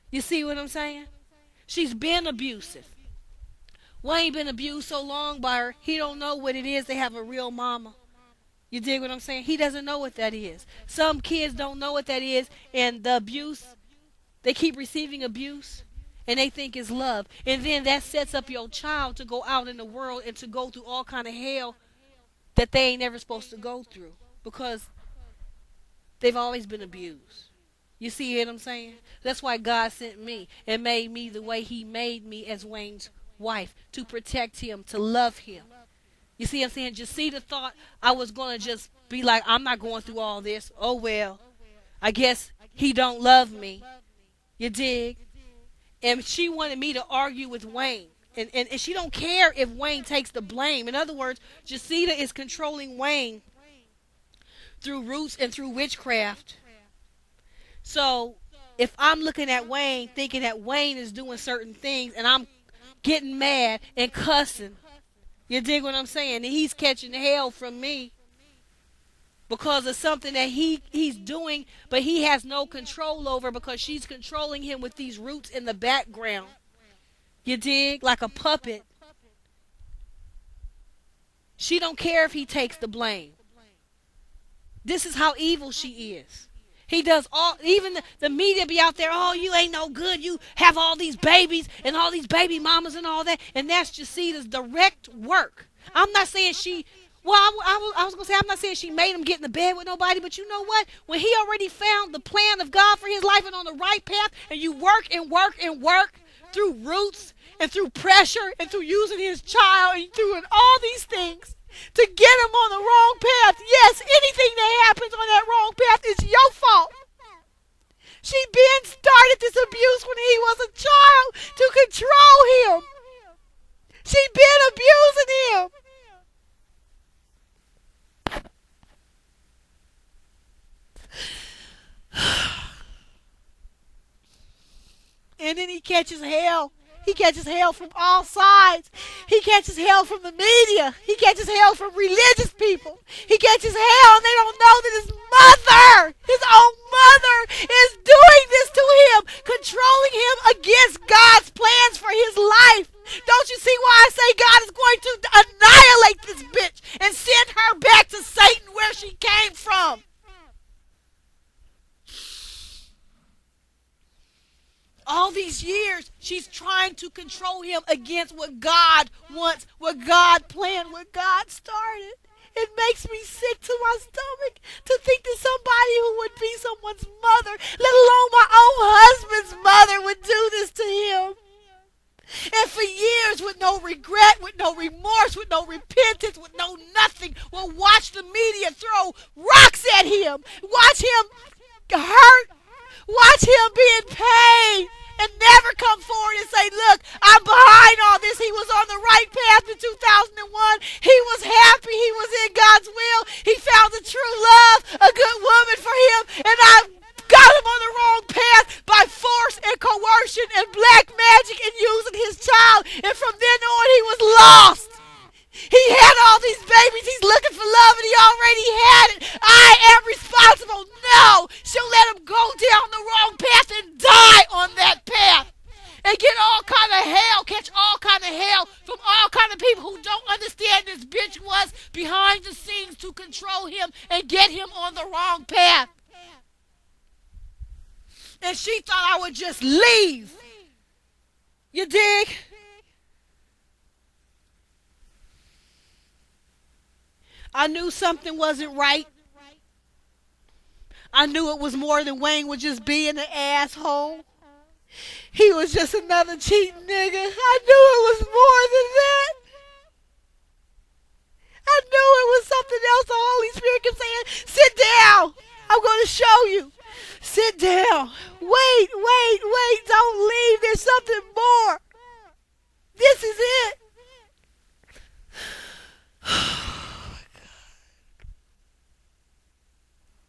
Speaker 1: You see what I'm saying? She's been abusive. Wayne been abused so long by her, he don't know what it is to have a real mama. You dig what I'm saying? He doesn't know what that is. Some kids don't know what that is, and the abuse, they keep receiving abuse, and they think it's love. And then that sets up your child to go out in the world and to go through all kind of hell that they ain't never supposed to go through, because they've always been abused. You see what I'm saying? That's why God sent me and made me the way he made me as Wayne's wife, to protect him, to love him. You see what I'm saying? Jacita thought I was going to just be like, I'm not going through all this. Oh, well, I guess he don't love me. You dig? And she wanted me to argue with Wayne. And she don't care if Wayne takes the blame. In other words, Jacita is controlling Wayne through roots and through witchcraft. So if I'm looking at Wayne thinking that Wayne is doing certain things, and I'm getting mad and cussing, you dig what I'm saying? And he's catching hell from me because of something that he's doing, but he has no control over, because she's controlling him with these roots in the background. You dig? Like a puppet. She don't care if he takes the blame. This is how evil she is. He does all, even the media be out there, oh, you ain't no good. You have all these babies and all these baby mamas and all that. And that's Jacita's direct work. I'm not saying I was going to say, I'm not saying she made him get in the bed with nobody, but you know what? When he already found the plan of God for his life and on the right path, and you work and work and work through roots and through pressure and through using his child and doing all these things to get him on the wrong path. Yes, anything that happens on that wrong path is your fault. She been started this abuse when he was a catches hell. He catches hell from all sides. He catches hell from the media. He catches hell from religious people. He catches hell and they don't know that his mother, his own mother, is doing this to him, controlling him against God's plans for his life. Don't you see why I say God is going to annihilate this bitch and send her back to Satan where she came from? All these years, she's trying to control him against what God wants, what God planned, what God started. It makes me sick to my stomach to think that somebody who would be someone's mother, let alone my own husband's mother, would do this to him. And for years, with no regret, with no remorse, with no repentance, with no nothing, will watch the media throw rocks at him, watch him hurt, watch him be in pain, and never come forward and say, look, I'm behind all this. He was on the right path in 2001. He was happy. He was in God's will. He found the true love, a good woman for him, and I got him on the wrong path by force and coercion and black magic and using his child. And from then on, he was lost. He had all these babies. He's looking for love, and he already had it. I am responsible. No, she'll let him go down the wrong path and die on that path and get all kind of hell, catch all kind of hell from all kind of people who don't understand this bitch was behind the scenes to control him and get him on the wrong path. And she thought I would just leave. You dig? I knew something wasn't right. I knew it was more than Wayne was just being an asshole. He was just another cheating nigga. I knew it was more than that. I knew it was something else. The Holy Spirit kept saying, sit down. I'm going to show you. Sit down. Wait. Don't leave. There's something more. This is it.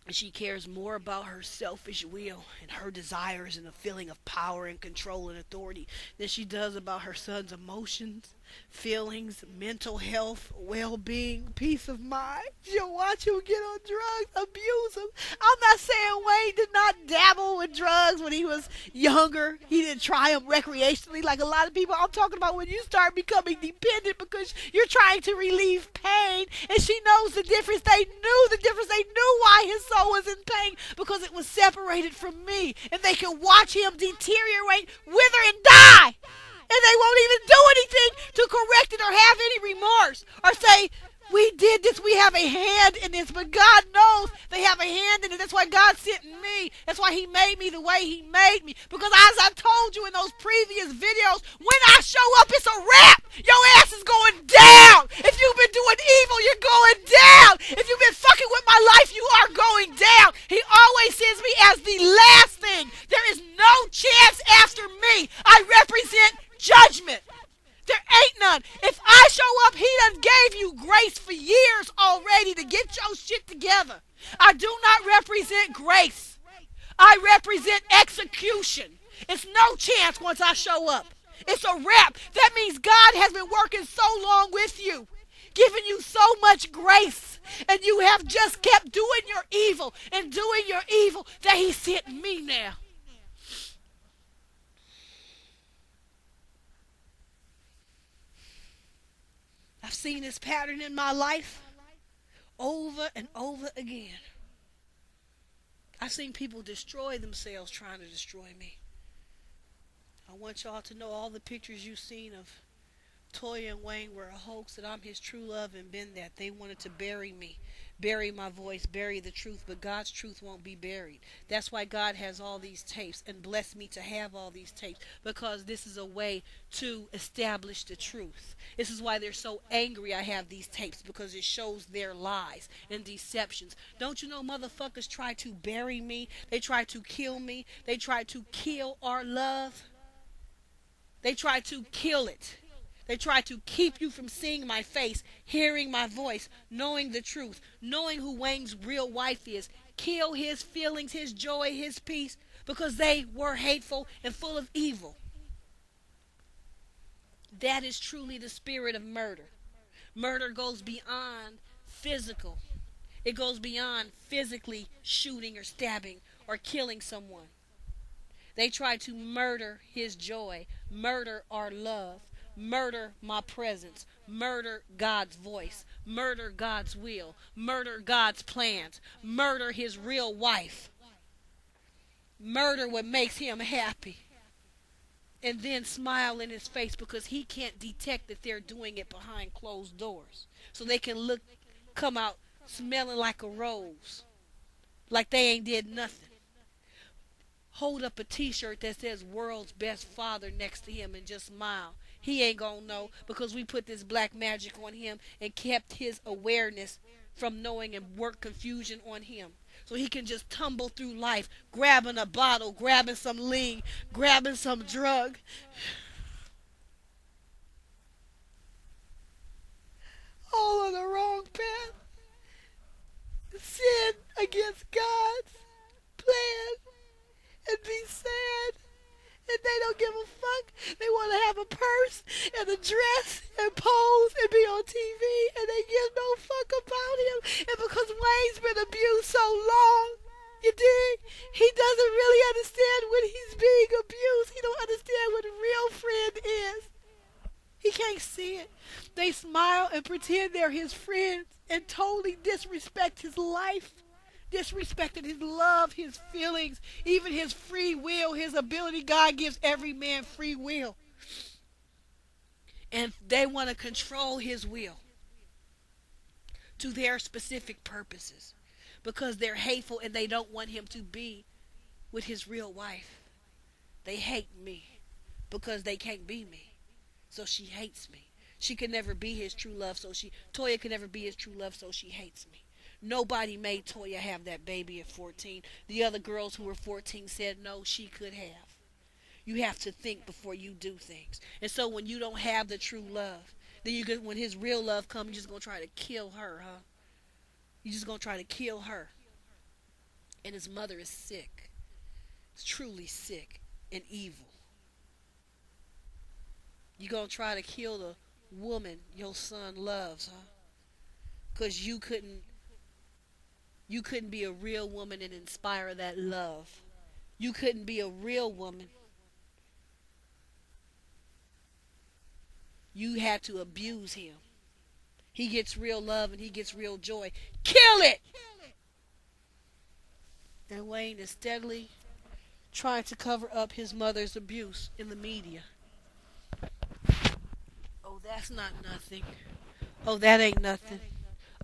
Speaker 1: She cares more about her selfish will and her desires and a feeling of power and control and authority than she does about her son's emotions, feelings, mental health, well-being, peace of mind. She'll watch him get on drugs, abuse him. I'm not saying Wayne did not dabble with drugs when he was younger. He didn't try them recreationally like a lot of people. I'm talking about when you start becoming dependent because you're trying to relieve pain, and she knows the difference. They knew the difference. They knew why his soul was in pain, because it was separated from me, and they could watch him deteriorate, wither, and die. And they won't even do anything to correct it or have any remorse or say, we did this, we have a hand in this. But God knows they have a hand in it. That's why God sent me. That's why he made me the way he made me. Because as I told you in those previous videos, when I show up, it's a wrap. Your ass is going down. If you've been doing evil, you're going down. If you've been fucking with my life, you are going down. He always sends me as the last thing. There is no chance after me. I represent judgment. There ain't none. If I show up, he done gave you grace for years already to get your shit together. I do not represent grace. I represent execution. It's no chance once I show up. It's a wrap. That means God has been working so long with you, giving you so much grace, and you have just kept doing your evil and doing your evil that he sent me now. I've seen this pattern in my life over and over again. I've seen people destroy themselves trying to destroy me. I want y'all to know all the pictures you've seen of Toya and Wayne were a hoax, that I'm his true love and been that. They wanted to bury me, bury my voice, bury the truth, but God's truth won't be buried. That's why God has all these tapes and blessed me to have all these tapes, because this is a way to establish the truth. This is why they're so angry I have these tapes, because it shows their lies and deceptions. Don't you know motherfuckers try to bury me? They try to kill me. They try to kill our love. They try to kill it. They try to keep you from seeing my face, hearing my voice, knowing the truth, knowing who Wayne's real wife is. Kill his feelings, his joy, his peace, because they were hateful and full of evil. That is truly the spirit of murder. Murder goes beyond physical. It goes beyond physically shooting or stabbing or killing someone. They try to murder his joy, murder our love, murder my presence, murder God's voice, murder God's will, murder God's plans, murder his real wife, murder what makes him happy, and then smile in his face because he can't detect that they're doing it behind closed doors. So they can come out smelling like a rose, like they ain't did nothing. Hold up a t-shirt that says world's best father next to him and just smile. He ain't gonna know because we put this black magic on him and kept his awareness from knowing and work confusion on him. So he can just tumble through life, grabbing a bottle, grabbing some lean, grabbing some drug, all on the wrong path. Sin against God's plan and be sad. And they don't give a fuck. They want to have a purse and a dress and pose and be on TV, and they give no fuck about him. And because Wayne's been abused so long, you dig? He doesn't really understand when he's being abused. He don't understand what a real friend is. He can't see it. They smile and pretend they're his friends and totally disrespect his life, disrespected his love, his feelings, even his free will, his ability. God gives every man free will. And they want to control his will to their specific purposes because they're hateful and they don't want him to be with his real wife. They hate me because they can't be me. So she hates me. She can never be his true love, so Toya can never be his true love, so she hates me. Nobody made Toya have that baby at 14. The other girls who were 14 said no, she could have. You have to think before you do things. And so when you don't have the true love, then when his real love comes, you're just going to try to kill her, huh? You're just going to try to kill her. And his mother is sick. It's truly sick and evil. You're going to try to kill the woman your son loves, huh? Because you couldn't be a real woman and inspire that love. You couldn't be a real woman. You had to abuse him. He gets real love and he gets real joy. Kill it! And Wayne is steadily trying to cover up his mother's abuse in the media. Oh, that's not nothing. Oh, that ain't nothing.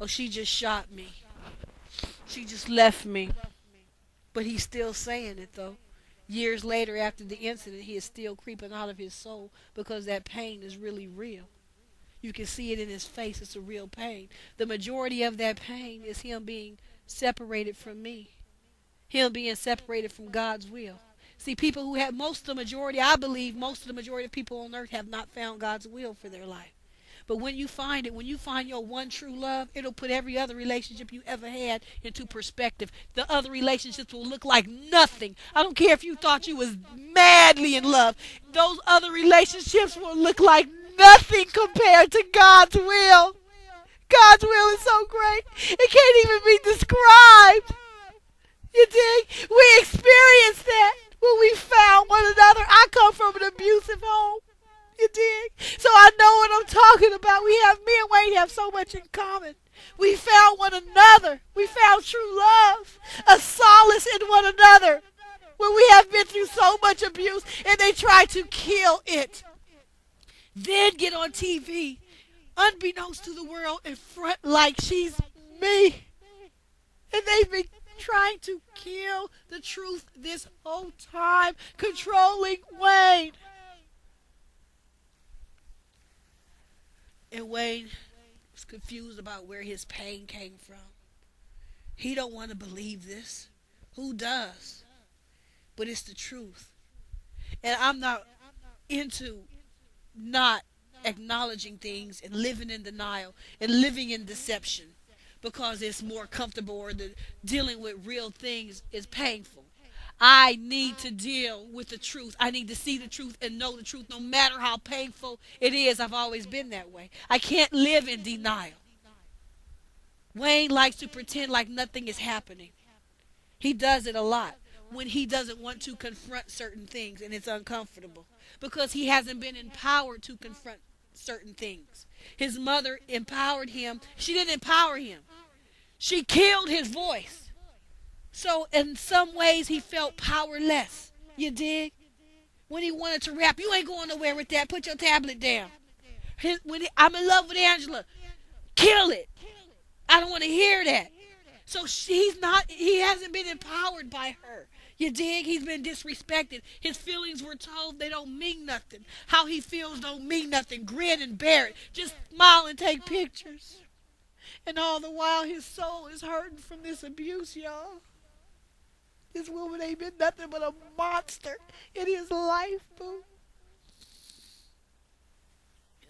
Speaker 1: Oh, she just shot me. She just left me. But he's still saying it, though. Years later, after the incident, he is still creeping out of his soul because that pain is really real. You can see it in his face. It's a real pain. The majority of that pain is him being separated from me. Him being separated from God's will. See, people who have I believe most of the majority of people on earth have not found God's will for their life. But when you find it, when you find your one true love, it'll put every other relationship you ever had into perspective. The other relationships will look like nothing. I don't care if you thought you was madly in love. Those other relationships will look like nothing compared to God's will. God's will is so great. It can't even be described. You dig? We experienced that when we found one another. I come from an abusive home. You dig? So I know what I'm talking about. Me and Wayne have so much in common. We found one another. We found true love, a solace in one another. When we have been through so much abuse and they try to kill it. Then get on TV, unbeknownst to the world, in front like she's me. And they've been trying to kill the truth this whole time, controlling Wayne. And Wayne was confused about where his pain came from. He don't want to believe this. Who does? But it's the truth. And I'm not into not acknowledging things and living in denial and living in deception because it's more comfortable or dealing with real things is painful. I need to deal with the truth. I need to see the truth and know the truth no matter how painful it is. I've always been that way. I can't live in denial. Wayne likes to pretend like nothing is happening. He does it a lot when he doesn't want to confront certain things and it's uncomfortable because he hasn't been empowered to confront certain things. His mother empowered him. She didn't empower him. She killed his voice. So in some ways he felt powerless. You dig? When he wanted to rap, you ain't going nowhere with that. Put your tablet down. I'm in love with Angela. Kill it. I don't want to hear that. So he hasn't been empowered by her. You dig? He's been disrespected. His feelings were told they don't mean nothing. How he feels don't mean nothing. Grin and bear it. Just smile and take pictures. And all the while his soul is hurting from this abuse, y'all. This woman ain't been nothing but a monster in his life, boo.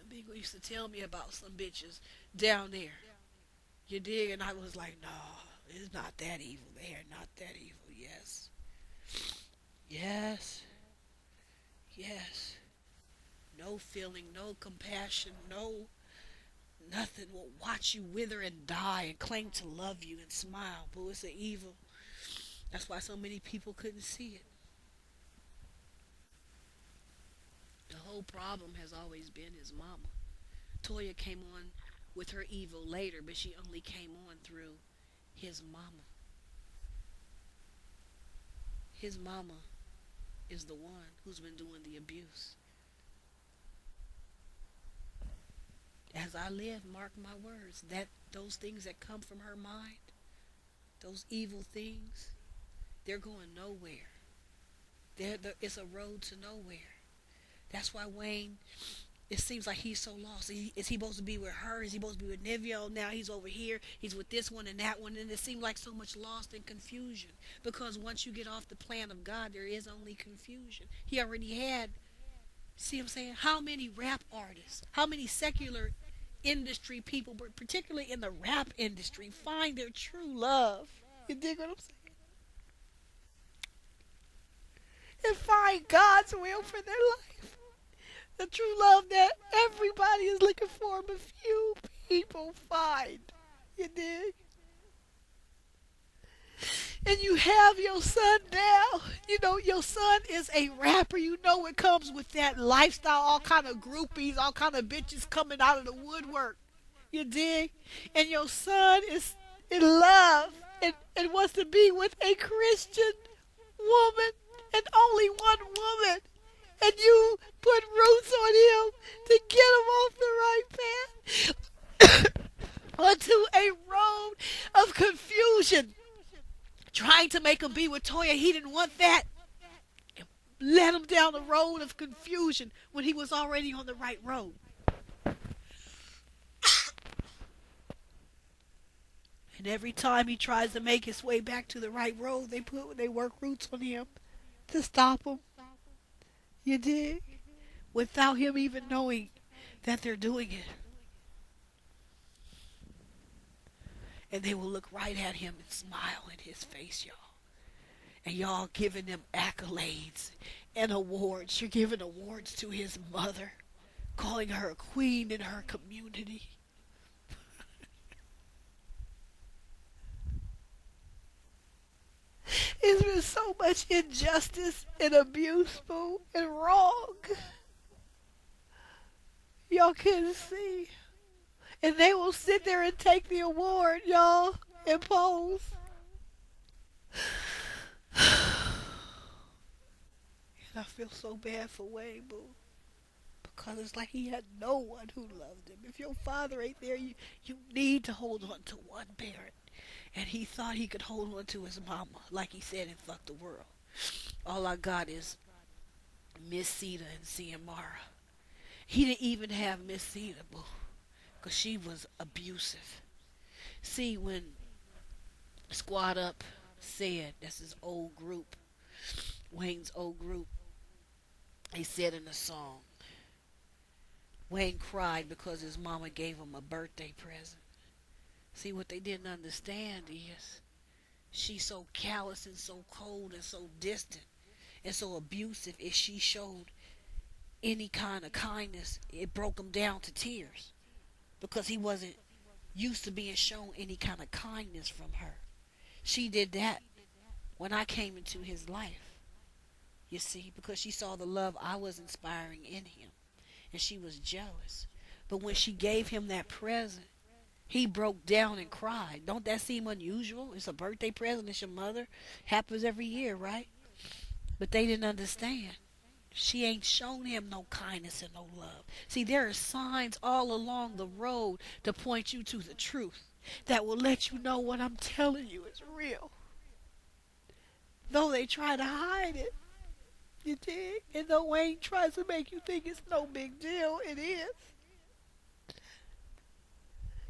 Speaker 1: And people used to tell me about some bitches down there. You dig? And I was like, no, it's not that evil. They are not that evil. Yes. Yes. Yes. No feeling, no compassion, no nothing will watch you wither and die and claim to love you and smile. Boo, it's an evil. That's why so many people couldn't see it. The whole problem has always been his mama. Toya came on with her evil later, but she only came on through his mama. His mama is the one who's been doing the abuse. As I live, mark my words, that those things that come from her mind, those evil things, they're going nowhere. It's a road to nowhere. That's why Wayne, it seems like he's so lost. Is he supposed to be with her? Is he supposed to be with Nivio? Now he's over here. He's with this one and that one. And it seems like so much lost and confusion. Because once you get off the plan of God, there is only confusion. He already had, see what I'm saying? How many rap artists, how many secular industry people, particularly in the rap industry, find their true love? You dig what I'm saying? And find God's will for their life. The true love that everybody is looking for, but few people find. You dig? And you have your son now. You know, your son is a rapper. You know it comes with that lifestyle, all kind of groupies, all kind of bitches coming out of the woodwork. You dig? And your son is in love and wants to be with a Christian woman and only one woman. And you put roots on him to get him off the right path onto a road of confusion. Trying to make him be with Toya, he didn't want that. And led him down the road of confusion when he was already on the right road. And every time he tries to make his way back to the right road, they work roots on him to stop him. You did? Without him even knowing that they're doing it. And they will look right at him and smile in his face, y'all. And y'all giving them accolades and awards. You're giving awards to his mother, calling her a queen in her community. There's been so much injustice and abuse, boo, and wrong. Y'all couldn't see. And they will sit there and take the award, y'all, and pose. And I feel so bad for Wayne, boo. Because it's like he had no one who loved him. If your father ain't there, you need to hold on to one parent. And he thought he could hold on to his mama, like he said, and fuck the world. All I got is Miss Sita and Ciamara. He didn't even have Miss Sita, boo, because she was abusive. See, when Squad Up said, that's his old group, Wayne's old group, they said in the song, Wayne cried because his mama gave him a birthday present. See, what they didn't understand is she's so callous and so cold and so distant and so abusive. If she showed any kind of kindness, it broke him down to tears because he wasn't used to being shown any kind of kindness from her. She did that when I came into his life, you see, because she saw the love I was inspiring in him, and she was jealous. But when she gave him that present, he broke down and cried. Don't that seem unusual? It's a birthday present. It's your mother. Happens every year, right? But they didn't understand. She ain't shown him no kindness and no love. See, there are signs all along the road to point you to the truth that will let you know what I'm telling you is real. Though they try to hide it, you dig? And though Wayne tries to make you think it's no big deal, it is.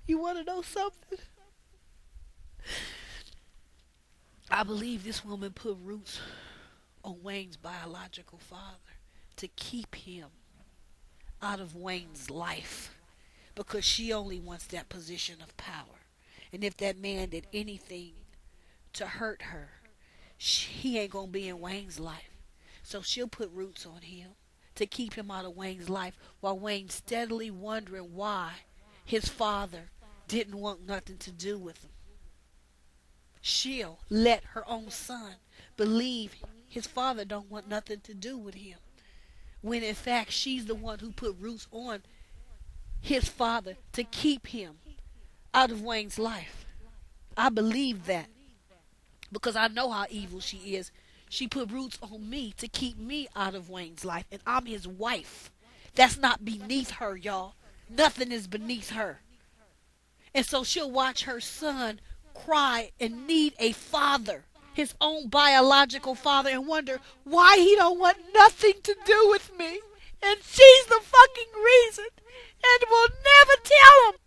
Speaker 1: You want to know something? I believe this woman put roots on Wayne's biological father to keep him out of Wayne's life because she only wants that position of power. And if that man did anything to hurt her, he ain't going to be in Wayne's life. So she'll put roots on him to keep him out of Wayne's life while Wayne's steadily wondering why his father didn't want nothing to do with him. She'll let her own son believe his father don't want nothing to do with him, when in fact she's the one who put roots on his father to keep him out of Wayne's life. I believe that because I know how evil she is. She put roots on me to keep me out of Wayne's life, and I'm his wife. That's not beneath her, y'all. Nothing is beneath her. And so she'll watch her son cry and need a father, his own biological father, and wonder why he don't want nothing to do with me. And she's the fucking reason. And will never tell him.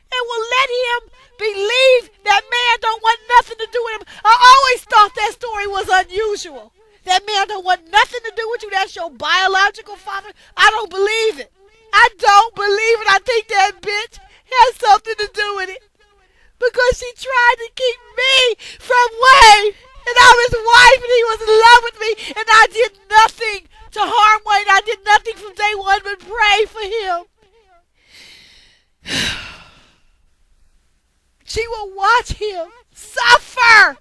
Speaker 1: And will let him believe that man don't want nothing to do with him. I always thought that story was unusual. That man don't want nothing to do with you. That's your biological father. I don't believe it. I don't believe it. I think that bitch has something to do with it. Because she tried to keep me from Wayne. And I'm his wife and he was in love with me. And I did nothing to harm Wayne. I did nothing from day one but pray for him. She will watch him suffer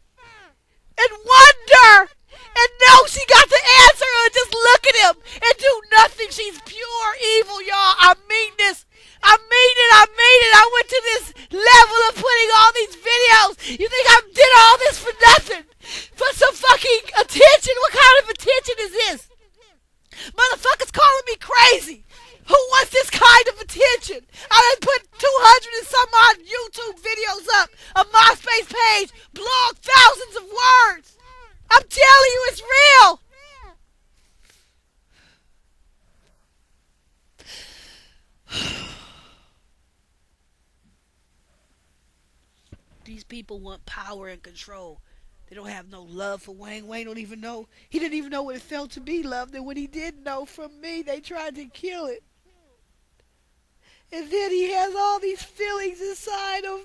Speaker 1: and wonder and know she got the answer and just look at him and do nothing. She's pure evil, y'all. I mean this. I mean it. I mean it. I went to this level of putting all these videos. You think I did all this for nothing? For some fucking attention? What kind of attention is this? Motherfuckers calling me crazy. Who wants this kind of attention? I done put 200 and some odd YouTube videos up, a MySpace page, blog, thousands of words. I'm telling you, it's real. These people want power and control. They don't have no love for Wayne. Wayne don't even know. He didn't even know what it felt to be loved. And when he did know from me, they tried to kill it. And then he has all these feelings inside of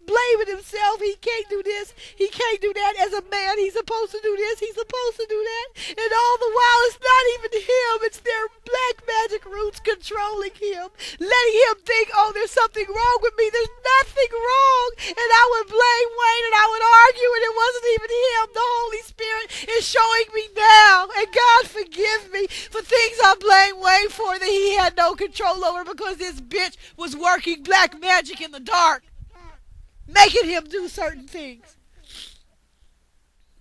Speaker 1: blaming himself. He can't do this. He can't do that. As a man, he's supposed to do this. He's supposed to do that. And all the while, it's not even him. It's their black magic roots controlling him. Letting him think, oh, there's something wrong with me. There's nothing wrong. And I would blame Wayne and I would argue and it wasn't even him. The Holy Spirit is showing me now. And God forgive me for things I blame Wayne for that he had no control over because this bitch was working black magic in the dark, making him do certain things.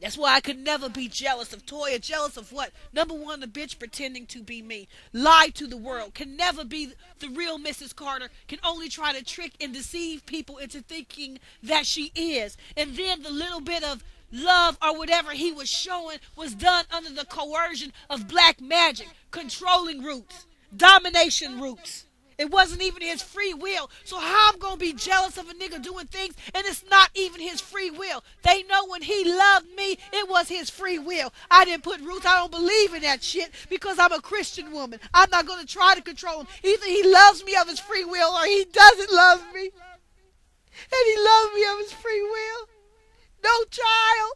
Speaker 1: That's why I could never be jealous of Toya. Jealous of what? Number one, the bitch pretending to be me. Lied to the world. Can never be the real Mrs. Carter. Can only try to trick and deceive people into thinking that she is. And then the little bit of love or whatever he was showing was done under the coercion of black magic. Controlling roots. Domination roots. It wasn't even his free will. So how I'm going to be jealous of a nigga doing things and it's not even his free will? They know when he loved me, it was his free will. I didn't put roots. I don't believe in that shit because I'm a Christian woman. I'm not going to try to control him. Either he loves me of his free will or he doesn't love me. And he loves me of his free will. No child.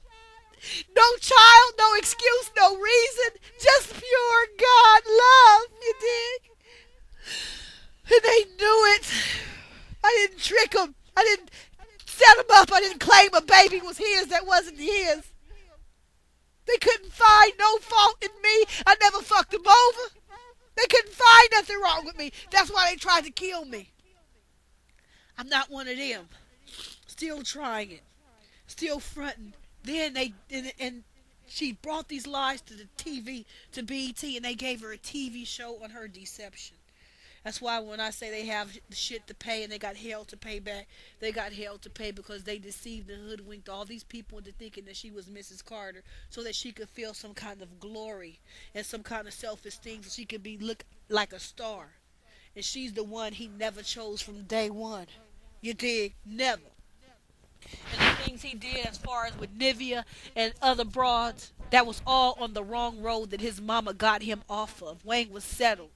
Speaker 1: No child, no excuse, no reason. Just pure God love. You dig? And they knew it. I didn't trick them. I didn't set him up. I didn't claim a baby was his that wasn't his. They couldn't find no fault in me. I never fucked them over. They couldn't find nothing wrong with me. That's why they tried to kill me. I'm not one of them. Still trying it. Still fronting. Then and she brought these lies to the TV, to b.e.t, and they gave her a TV show on her deception. That's why when I say they have shit to pay and they got hell to pay back, they got hell to pay because they deceived and hoodwinked all these people into thinking that she was Mrs. Carter so that she could feel some kind of glory and some kind of self-esteem so she could be look like a star. And she's the one he never chose from day one. You dig? Never. And the things he did as far as with Nivea and other broads, that was all on the wrong road that his mama got him off of. Wayne was settled.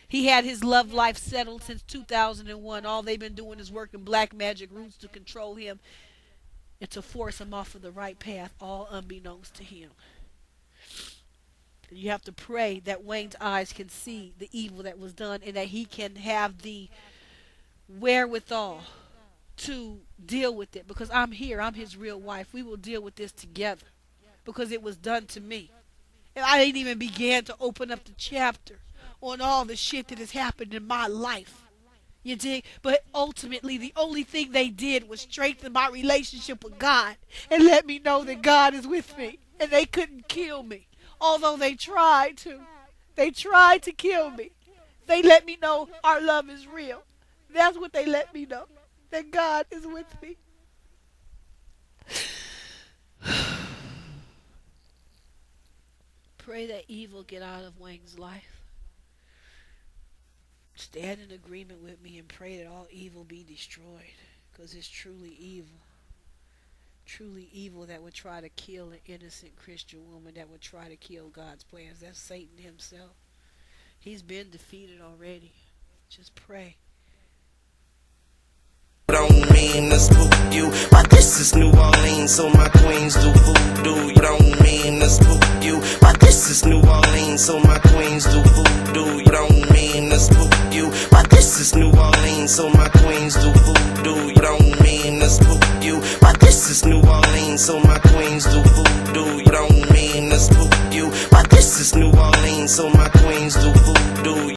Speaker 1: He had his love life settled since 2001. All they've been doing is working black magic roots to control him and to force him off of the right path, all unbeknownst to him. You have to pray that Wayne's eyes can see the evil that was done and that he can have the wherewithal to deal with it because I'm here. I'm his real wife. We will deal with this together because it was done to me. And I didn't even begin to open up the chapter on all the shit that has happened in my life. You dig? But ultimately, the only thing they did was strengthen my relationship with God and let me know that God is with me. And they couldn't kill me, although they tried to. They tried to kill me. They let me know our love is real. That's what they let me know, that God is with me. Pray that evil get out of Wang's life. Stand in agreement with me and pray that all evil be destroyed. Because it's truly evil. Truly evil that would try to kill an innocent Christian woman, that would try to kill God's plans. That's Satan himself. He's been defeated already. Just pray.
Speaker 3: Don't mean to spook you, but this is New Orleans, so my queens do voodoo. You don't mean to spook you, but this is New Orleans, so my queens do voodoo. You don't mean to spook you, but this is New Orleans, so my queens do voodoo. You don't mean to spook you, but this is New Orleans, so my queens do voodoo. You don't mean to spook you, but this is New Orleans, so my queens do voodoo.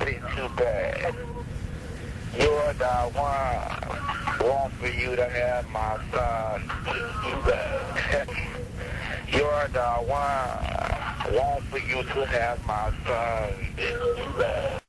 Speaker 4: bit too bad. You're the one. Want for you to have my son. Bit too bad. You're the one. Want for you to have my son. Bit too bad.